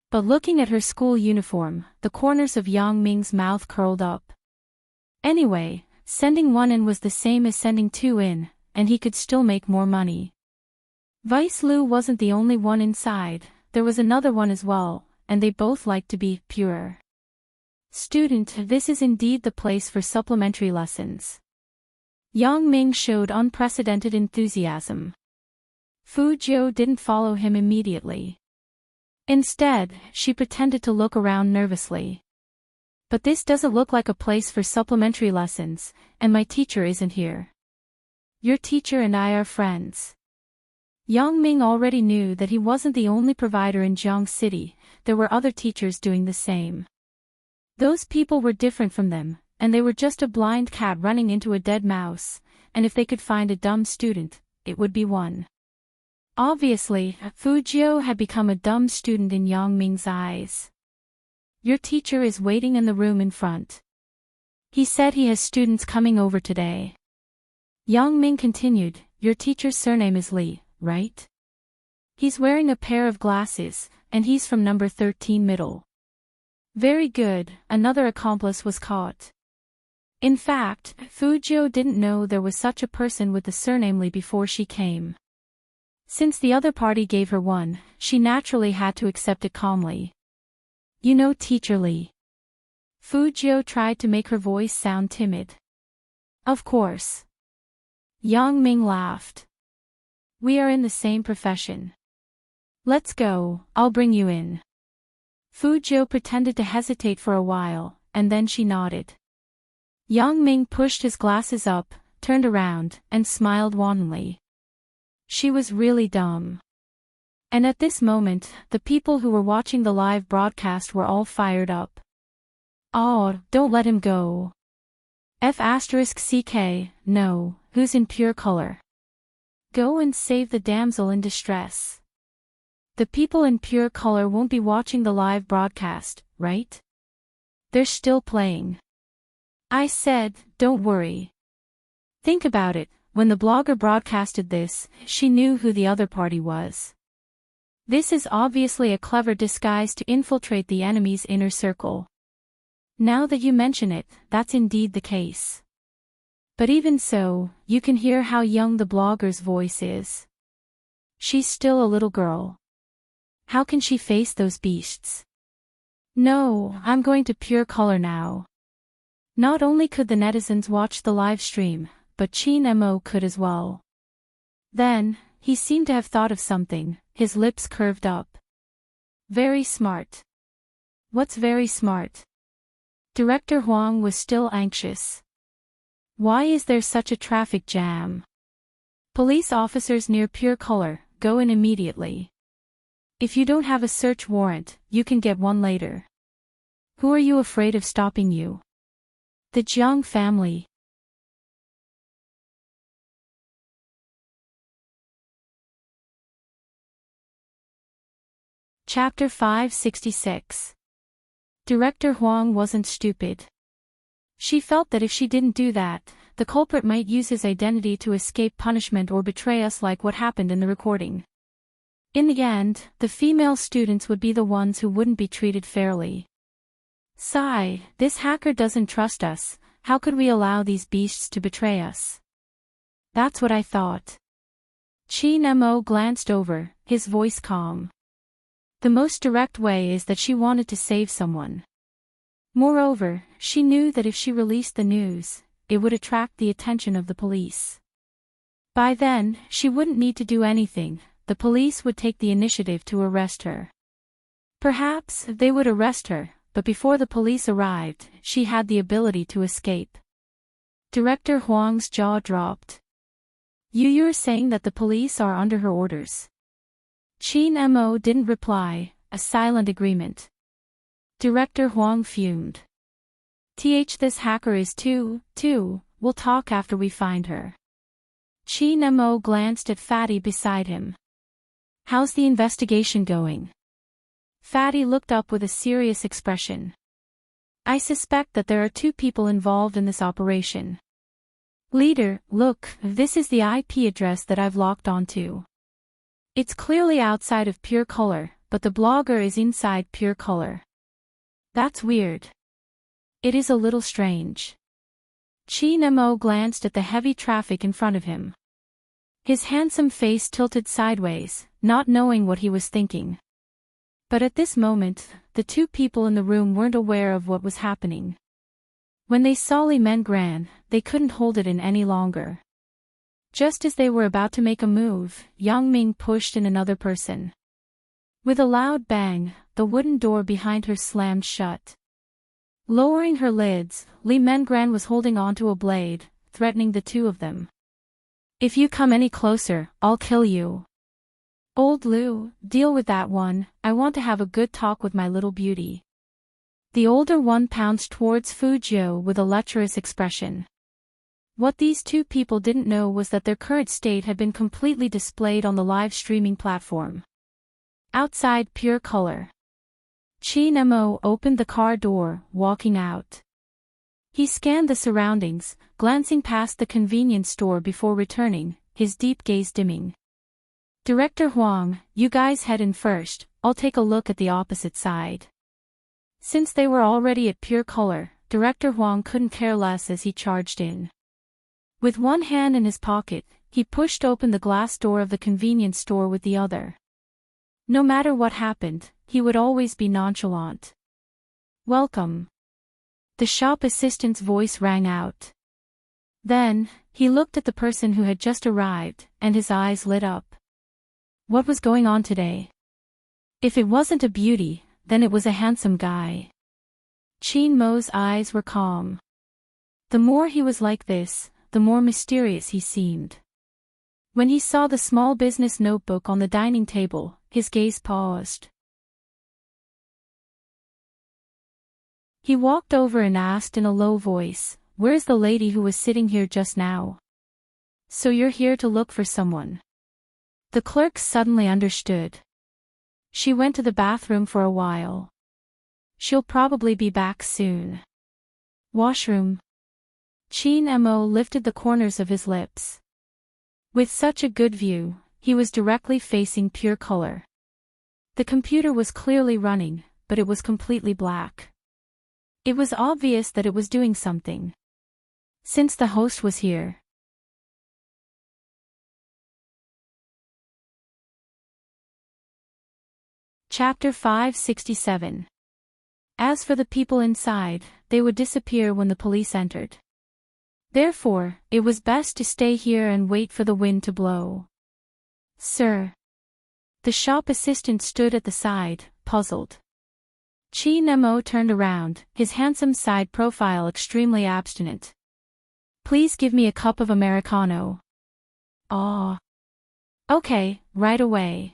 But looking at her school uniform, the corners of Yang Ming's mouth curled up. Anyway, sending one in was the same as sending two in, and he could still make more money. Vice Lu wasn't the only one inside, there was another one as well, and they both liked to be pure. "Student, this is indeed the place for supplementary lessons." Yang Ming showed unprecedented enthusiasm. Fu Jiu didn't follow him immediately. Instead, she pretended to look around nervously. "But this doesn't look like a place for supplementary lessons, and my teacher isn't here. Your teacher and I are friends." Yang Ming already knew that he wasn't the only provider in Jiang City, there were other teachers doing the same. Those people were different from them, and they were just a blind cat running into a dead mouse, and if they could find a dumb student, it would be one. Obviously, Fu Jiu had become a dumb student in Yang Ming's eyes. "Your teacher is waiting in the room in front. He said he has students coming over today." Yang Ming continued, "Your teacher's surname is Li, right? He's wearing a pair of glasses, and he's from number 13 middle." Very good, another accomplice was caught. In fact, Fu Jiu didn't know there was such a person with the surname Li before she came. Since the other party gave her one, she naturally had to accept it calmly. "You know Teacher Li?" Fu Jiu tried to make her voice sound timid. "Of course." Yang Ming laughed. "We are in the same profession. Let's go, I'll bring you in." Fu Jiu pretended to hesitate for a while, and then she nodded. Yang Ming pushed his glasses up, turned around, and smiled wanly. She was really dumb. And at this moment, the people who were watching the live broadcast were all fired up. "Oh, don't let him go. F***ck, no, who's in Pure Color? Go and save the damsel in distress. The people in Pure Color won't be watching the live broadcast, right? They're still playing." I said, "Don't worry." Think about it. When the blogger broadcasted this, she knew who the other party was. This is obviously a clever disguise to infiltrate the enemy's inner circle. Now that you mention it, that's indeed the case. But even so, you can hear how young the blogger's voice is. She's still a little girl. How can she face those beasts? No, I'm going to Pure Color now. Not only could the netizens watch the live stream, but Chin Mo could as well. Then, he seemed to have thought of something, his lips curved up. "Very smart." "What's very smart?" Director Huang was still anxious. "Why is there such a traffic jam? Police officers near Pure Color, go in immediately. If you don't have a search warrant, you can get one later. Who are you afraid of stopping you?" "The Jiang family." Chapter 566. Director Huang wasn't stupid. She felt that if she didn't do that, the culprit might use his identity to escape punishment or betray us like what happened in the recording. In the end, the female students would be the ones who wouldn't be treated fairly. Sigh, this hacker doesn't trust us, how could we allow these beasts to betray us? That's what I thought. Qin Mo glanced over, his voice calm. The most direct way is that she wanted to save someone. Moreover, she knew that if she released the news, it would attract the attention of the police. By then, she wouldn't need to do anything, the police would take the initiative to arrest her. Perhaps they would arrest her, but before the police arrived, she had the ability to escape. Director Huang's jaw dropped. You're saying that the police are under her orders? Qin Mo didn't reply, a silent agreement. Director Huang fumed. This hacker is too, we'll talk after we find her. Qin Mo glanced at Fatty beside him. How's the investigation going? Fatty looked up with a serious expression. I suspect that there are 2 people involved in this operation. Leader, look, this is the IP address that I've locked onto. It's clearly outside of Pure Color, but the blogger is inside Pure Color. That's weird. It is a little strange. Qin Mo glanced at the heavy traffic in front of him. His handsome face tilted sideways, not knowing what he was thinking. But at this moment, the 2 people in the room weren't aware of what was happening. When they saw Li Mengran, they couldn't hold it in any longer. Just as they were about to make a move, Yang Ming pushed in another person. With a loud bang, the wooden door behind her slammed shut. Lowering her lids, Li Mengran was holding onto a blade, threatening the 2 of them. If you come any closer, I'll kill you. Old Liu, deal with that one, I want to have a good talk with my little beauty. The older one pounced towards Fu Jiu with a lecherous expression. What these 2 people didn't know was that their current state had been completely displayed on the live streaming platform. Outside Pure Color. Qin Mo opened the car door, walking out. He scanned the surroundings, glancing past the convenience store before returning, his deep gaze dimming. Director Huang, you guys head in first, I'll take a look at the opposite side. Since they were already at Pure Color, Director Huang couldn't care less as he charged in. With one hand in his pocket, he pushed open the glass door of the convenience store with the other. No matter what happened, he would always be nonchalant. Welcome. The shop assistant's voice rang out. Then, he looked at the person who had just arrived, and his eyes lit up. What was going on today? If it wasn't a beauty, then it was a handsome guy. Qin Mo's eyes were calm. The more he was like this, the more mysterious he seemed. When he saw the small business notebook on the dining table, his gaze paused. He walked over and asked in a low voice, "Where's the lady who was sitting here just now?" "So you're here to look for someone." The clerk suddenly understood. "She went to the bathroom for a while. She'll probably be back soon." "Washroom?" Qin Mo lifted the corners of his lips. With such a good view, he was directly facing Pure Color. The computer was clearly running, but it was completely black. It was obvious that it was doing something. Since the host was here. Chapter 567. As for the people inside, they would disappear when the police entered. Therefore, it was best to stay here and wait for the wind to blow. "Sir." The shop assistant stood at the side, puzzled. Qin Mo turned around, his handsome side profile extremely abstinent. "Please give me a cup of Americano." "Aw. Okay, right away."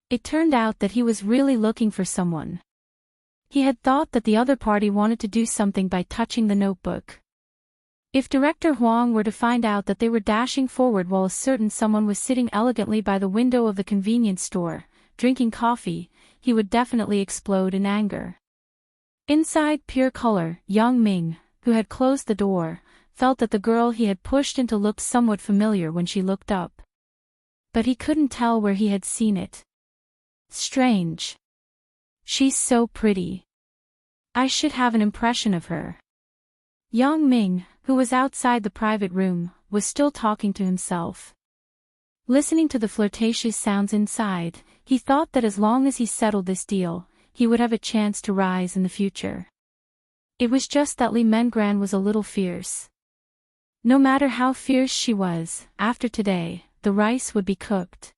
It turned out that he was really looking for someone. He had thought that the other party wanted to do something by touching the notebook. If Director Huang were to find out that they were dashing forward while a certain someone was sitting elegantly by the window of the convenience store, drinking coffee, he would definitely explode in anger. Inside pure color, young Ming, who had closed the door, felt that the girl he had pushed into looked somewhat familiar when she looked up. But he couldn't tell where he had seen it. Strange. She's so pretty. I should have an impression of her. Young Ming, who was outside the private room, was still talking to himself. Listening to the flirtatious sounds inside, he thought that as long as he settled this deal, he would have a chance to rise in the future. It was just that Li Mengran was a little fierce. No matter how fierce she was, after today, the rice would be cooked.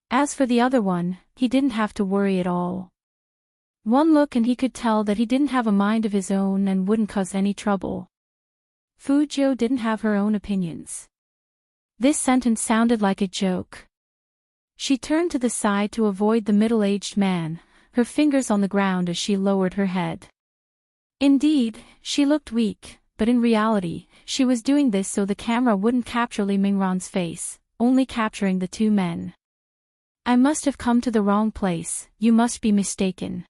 As for the other one, he didn't have to worry at all. One look and he could tell that he didn't have a mind of his own and wouldn't cause any trouble. Fu Jiu didn't have her own opinions. This sentence sounded like a joke. She turned to the side to avoid the middle-aged man, her fingers on the ground as she lowered her head. Indeed, she looked weak, but in reality, she was doing this so the camera wouldn't capture Li Mingran's face, only capturing the two men. I must have come to the wrong place, you must be mistaken.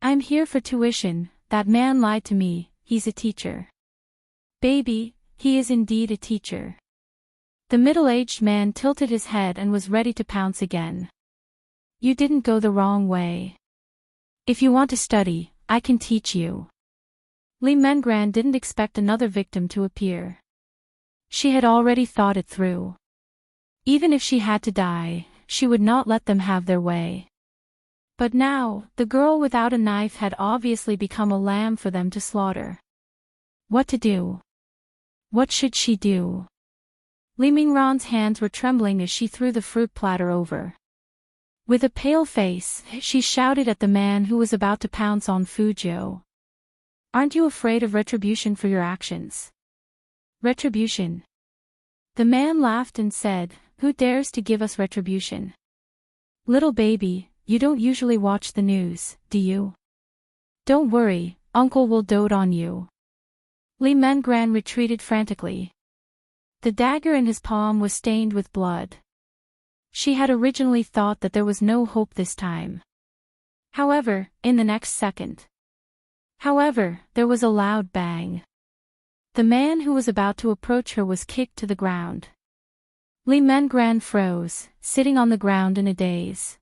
I'm here for tuition, that man lied to me, he's a teacher. Baby, he is indeed a teacher. The middle-aged man tilted his head and was ready to pounce again. You didn't go the wrong way. If you want to study, I can teach you. Li Mengran didn't expect another victim to appear. She had already thought it through. Even if she had to die, she would not let them have their way. But now, the girl without a knife had obviously become a lamb for them to slaughter. What to do? What should she do? Li Mingran's hands were trembling as she threw the fruit platter over. With a pale face, she shouted at the man who was about to pounce on Fu Jiu. Aren't you afraid of retribution for your actions? Retribution? The man laughed and said, who dares to give us retribution? Little baby, you don't usually watch the news, do you? Don't worry, Uncle will dote on you. Li Mengran retreated frantically. The dagger in his palm was stained with blood. She had originally thought that there was no hope this time. However, in the next second. There was a loud bang. The man who was about to approach her was kicked to the ground. Li Mengran froze, sitting on the ground in a daze.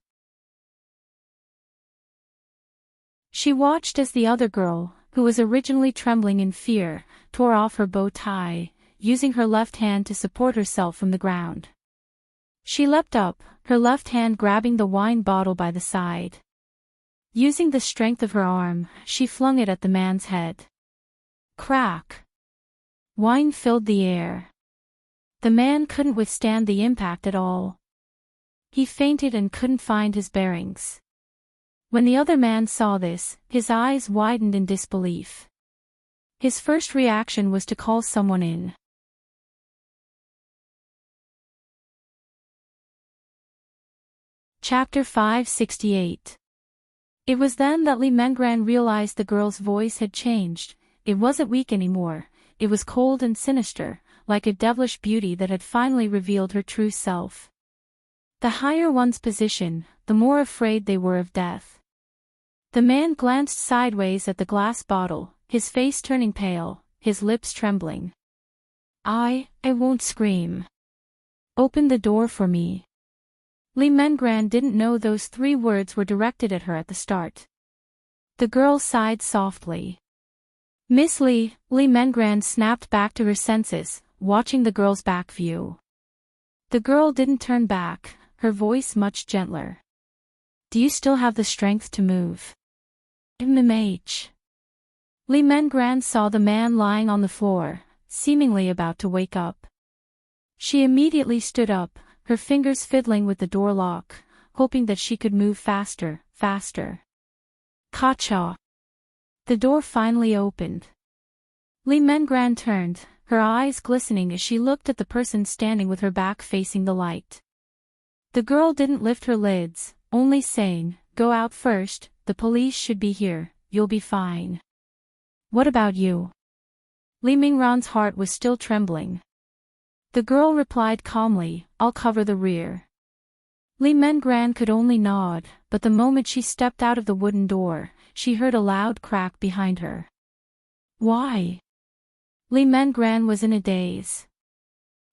She watched as the other girl, who was originally trembling in fear, tore off her bow tie, using her left hand to support herself from the ground. She leapt up, her left hand grabbing the wine bottle by the side. Using the strength of her arm, she flung it at the man's head. Crack! Wine filled the air. The man couldn't withstand the impact at all. He fainted and couldn't find his bearings. When the other man saw this, his eyes widened in disbelief. His first reaction was to call someone in. Chapter 568. It was then that Li Mengran realized the girl's voice had changed. It wasn't weak anymore, it was cold and sinister, like a devilish beauty that had finally revealed her true self. The higher one's position, the more afraid they were of death. The man glanced sideways at the glass bottle, his face turning pale, his lips trembling. I won't scream. Open the door for me. Li Mengran didn't know those 3 words were directed at her at the start. The girl sighed softly. Miss Li, Li Mengran snapped back to her senses, watching the girl's back view. The girl didn't turn back, her voice much gentler. Do you still have the strength to move? MMH. Li Mengran saw the man lying on the floor, seemingly about to wake up. She immediately stood up, her fingers fiddling with the door lock, hoping that she could move faster. Ka-cha! The door finally opened. Li Mengran turned, her eyes glistening as she looked at the person standing with her back facing the light. The girl didn't lift her lids, only saying, Go out first, the police should be here, you'll be fine. What about you? Li Mingran's heart was still trembling. The girl replied calmly, I'll cover the rear. Li Mengran could only nod, but the moment she stepped out of the wooden door, she heard a loud crack behind her. Why? Li Mengran was in a daze.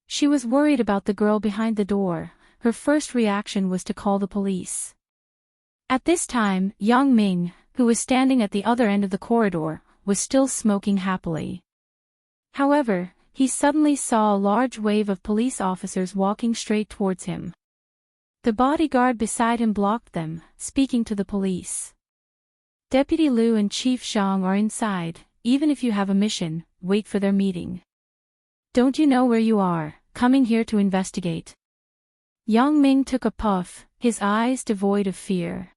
She was worried about the girl behind the door. Her first reaction was to call the police. At this time, Yang Ming, who was standing at the other end of the corridor, was still smoking happily. However, he suddenly saw a large wave of police officers walking straight towards him. The bodyguard beside him blocked them, speaking to the police. Deputy Liu and Chief Zhang are inside. Even if you have a mission, wait for their meeting. Don't you know where you are, coming here to investigate? Yang Ming took a puff, his eyes devoid of fear.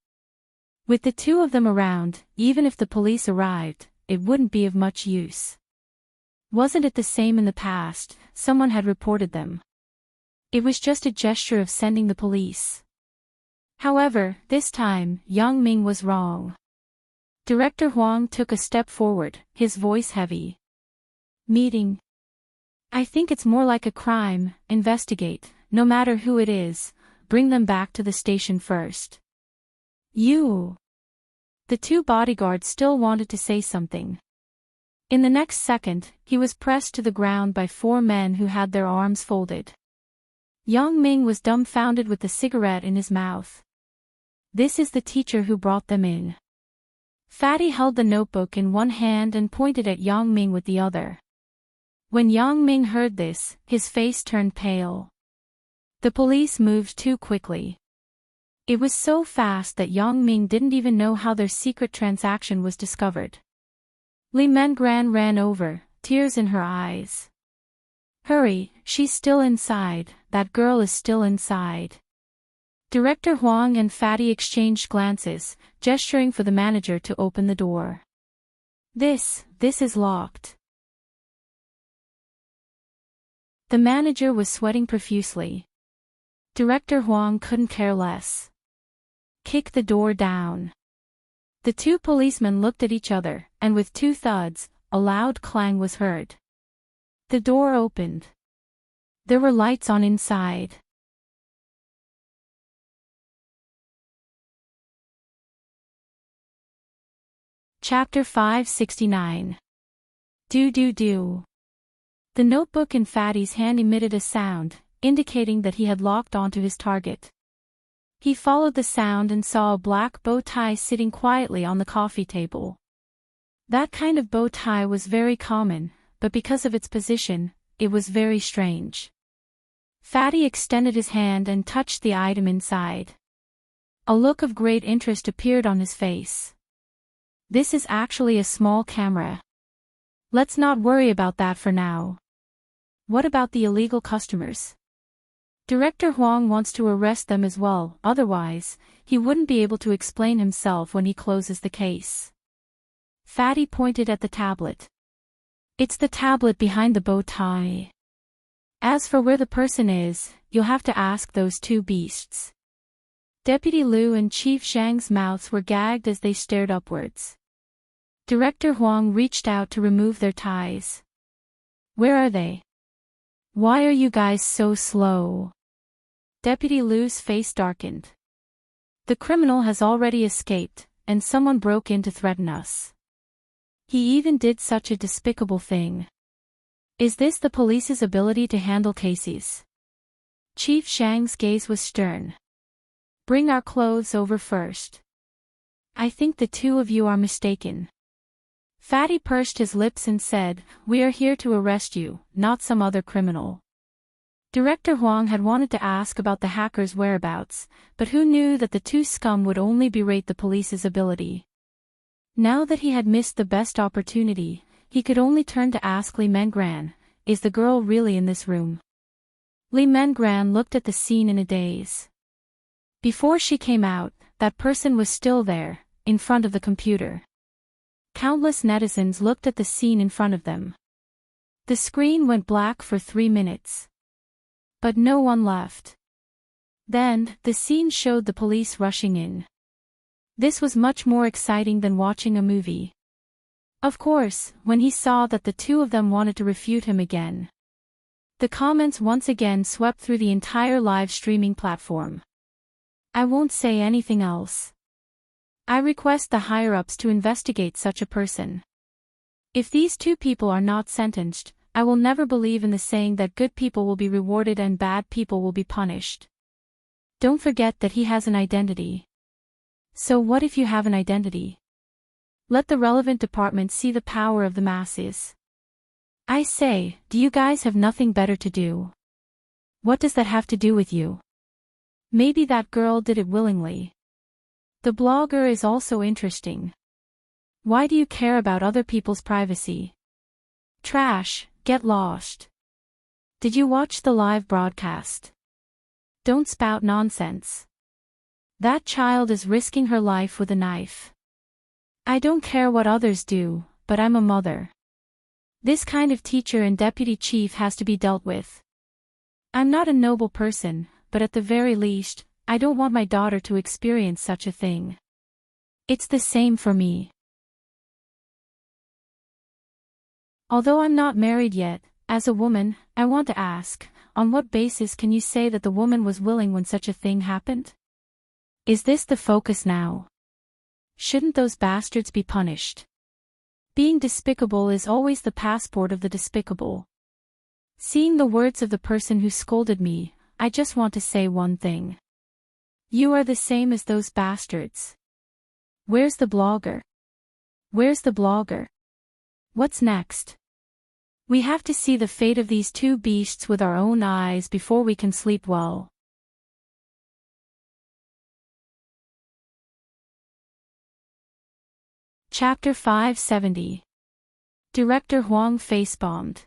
With the two of them around, even if the police arrived, it wouldn't be of much use. Wasn't it the same in the past? Someone had reported them. It was just a gesture of sending the police. However, this time, Yang Ming was wrong. Director Huang took a step forward, his voice heavy. Meeting. I think it's more like a crime. Investigate, no matter who it is, bring them back to the station first. You. The two bodyguards still wanted to say something. In the next second, he was pressed to the ground by four men who had their arms folded. Yang Ming was dumbfounded with the cigarette in his mouth. This is the teacher who brought them in. Fatty held the notebook in one hand and pointed at Yang Ming with the other. When Yang Ming heard this, his face turned pale. The police moved too quickly. It was so fast that Yang Ming didn't even know how their secret transaction was discovered. Li Mengran ran over, tears in her eyes. Hurry, she's still inside, that girl is still inside. Director Huang and Fatty exchanged glances, gesturing for the manager to open the door. This is locked. The manager was sweating profusely. Director Huang couldn't care less. Kick the door down. The two policemen looked at each other, and with two thuds, a loud clang was heard. The door opened. There were lights on inside. Chapter 569. Do. The notebook in Fatty's hand emitted a sound, indicating that he had locked onto his target. He followed the sound and saw a black bow tie sitting quietly on the coffee table. That kind of bow tie was very common, but because of its position, it was very strange. Fatty extended his hand and touched the item inside. A look of great interest appeared on his face. This is actually a small camera. Let's not worry about that for now. What about the illegal customers? Director Huang wants to arrest them as well, otherwise, he wouldn't be able to explain himself when he closes the case. Fatty pointed at the tablet. It's the tablet behind the bow tie. As for where the person is, you'll have to ask those two beasts. Deputy Liu and Chief Zhang's mouths were gagged as they stared upwards. Director Huang reached out to remove their ties. Where are they? Why are you guys so slow? Deputy Liu's face darkened. The criminal has already escaped, and someone broke in to threaten us. He even did such a despicable thing. Is this the police's ability to handle cases? Chief Zhang's gaze was stern. Bring our clothes over first. I think the two of you are mistaken. Fatty pursed his lips and said, we are here to arrest you, not some other criminal. Director Huang had wanted to ask about the hacker's whereabouts, but who knew that the two scum would only berate the police's ability. Now that he had missed the best opportunity, he could only turn to ask Li Mengran, is the girl really in this room? Li Mengran looked at the scene in a daze. Before she came out, that person was still there, in front of the computer. Countless netizens looked at the scene in front of them. The screen went black for 3 minutes. But no one left. Then, the scene showed the police rushing in. This was much more exciting than watching a movie. Of course, when he saw that the two of them wanted to refute him again. The comments once again swept through the entire live streaming platform. I won't say anything else. I request the higher-ups to investigate such a person. If these two people are not sentenced, I will never believe in the saying that good people will be rewarded and bad people will be punished. Don't forget that he has an identity. So what if you have an identity? Let the relevant department see the power of the masses. I say, do you guys have nothing better to do? What does that have to do with you? Maybe that girl did it willingly. The blogger is also interesting. Why do you care about other people's privacy? Trash, get lost. Did you watch the live broadcast? Don't spout nonsense. That child is risking her life with a knife. I don't care what others do, but I'm a mother. This kind of teacher and deputy chief has to be dealt with. I'm not a noble person, but at the very least, I don't want my daughter to experience such a thing. It's the same for me. Although I'm not married yet, as a woman, I want to ask, on what basis can you say that the woman was willing when such a thing happened? Is this the focus now? Shouldn't those bastards be punished? Being despicable is always the passport of the despicable. Seeing the words of the person who scolded me, I just want to say one thing. You are the same as those bastards. Where's the blogger? Where's the blogger? What's next? We have to see the fate of these two beasts with our own eyes before we can sleep well. Chapter 570. Director Huang face-bombed.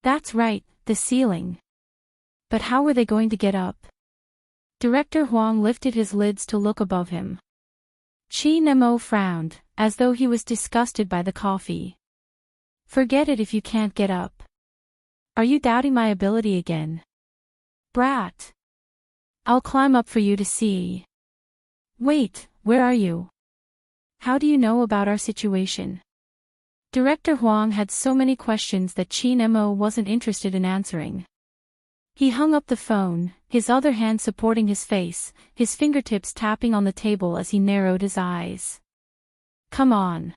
That's right, the ceiling. But how were they going to get up? Director Huang lifted his lids to look above him. Chi Nemo frowned, as though he was disgusted by the coffee. Forget it if you can't get up. Are you doubting my ability again? Brat. I'll climb up for you to see. Wait, where are you? How do you know about our situation? Director Huang had so many questions that Chi Nemo wasn't interested in answering. He hung up the phone, his other hand supporting his face, his fingertips tapping on the table as he narrowed his eyes. Come on.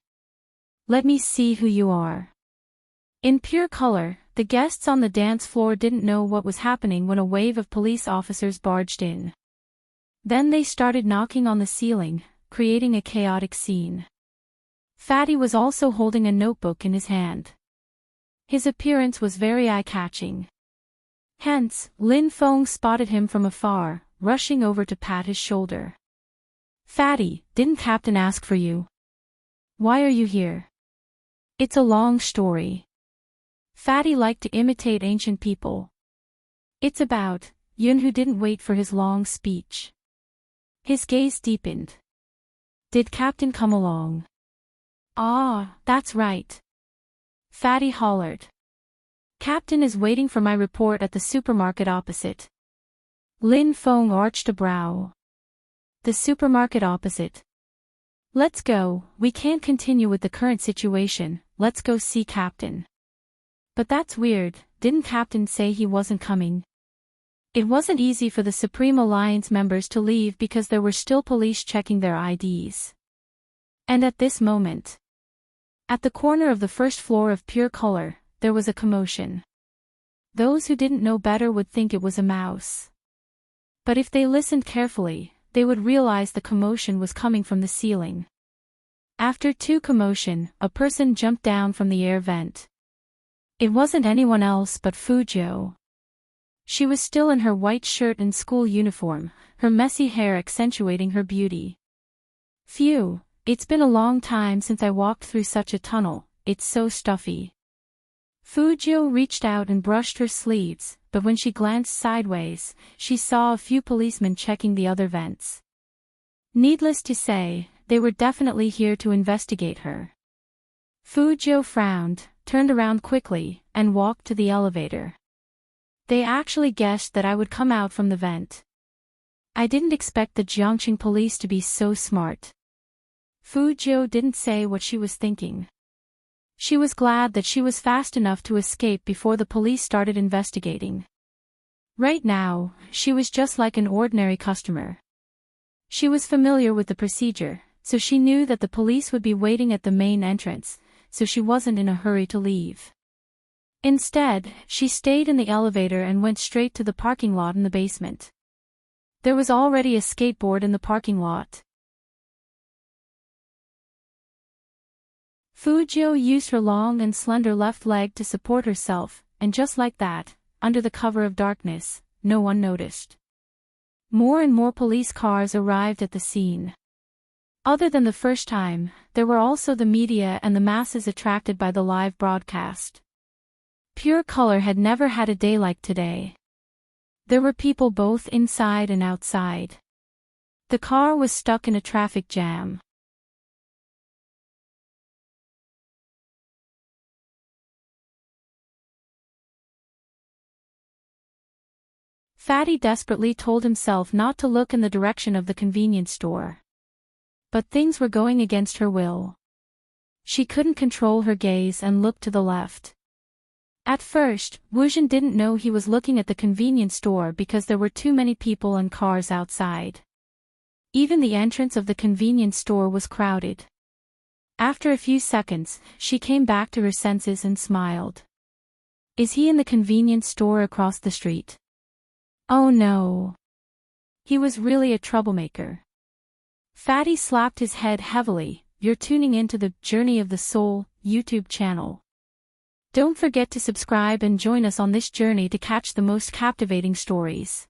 Let me see who you are. In pure color, the guests on the dance floor didn't know what was happening when a wave of police officers barged in. Then they started knocking on the ceiling, creating a chaotic scene. Fatty was also holding a notebook in his hand. His appearance was very eye-catching. Hence, Lin Feng spotted him from afar, rushing over to pat his shoulder. Fatty, didn't Captain ask for you? Why are you here? It's a long story. Fatty liked to imitate ancient people. It's about Yun, who didn't wait for his long speech. His gaze deepened. Did Captain come along? Ah, that's right. Fatty hollered. Captain is waiting for my report at the supermarket opposite. Lin Feng arched a brow. The supermarket opposite. Let's go, we can't continue with the current situation, let's go see Captain. But that's weird, didn't Captain say he wasn't coming? It wasn't easy for the Supreme Alliance members to leave because there were still police checking their IDs. And at this moment, at the corner of the first floor of Pure Color, there was a commotion. Those who didn't know better would think it was a mouse. But if they listened carefully, they would realize the commotion was coming from the ceiling. After commotion, a person jumped down from the air vent. It wasn't anyone else but Fuzhou. She was still in her white shirt and school uniform, her messy hair accentuating her beauty. Phew, it's been a long time since I walked through such a tunnel, it's so stuffy. Fuzhou reached out and brushed her sleeves, but when she glanced sideways, she saw a few policemen checking the other vents. Needless to say, they were definitely here to investigate her. Fuzhou frowned, turned around quickly, and walked to the elevator. They actually guessed that I would come out from the vent. I didn't expect the Jiangqing police to be so smart. Fuzhou didn't say what she was thinking. She was glad that she was fast enough to escape before the police started investigating. Right now, she was just like an ordinary customer. She was familiar with the procedure, so she knew that the police would be waiting at the main entrance, so she wasn't in a hurry to leave. Instead, she stayed in the elevator and went straight to the parking lot in the basement. There was already a skateboard in the parking lot. Fujio used her long and slender left leg to support herself, and just like that, under the cover of darkness, no one noticed. More and more police cars arrived at the scene. Other than the first time, there were also the media and the masses attracted by the live broadcast. Pure Color had never had a day like today. There were people both inside and outside. The car was stuck in a traffic jam. Fatty desperately told himself not to look in the direction of the convenience store. But things were going against her will. She couldn't control her gaze and looked to the left. At first, Wujin didn't know he was looking at the convenience store because there were too many people and cars outside. Even the entrance of the convenience store was crowded. After a few seconds, she came back to her senses and smiled. Is he in the convenience store across the street? Oh no. He was really a troublemaker. Fatty slapped his head heavily. You're tuning into the Journey of the Soul YouTube channel. Don't forget to subscribe and join us on this journey to catch the most captivating stories.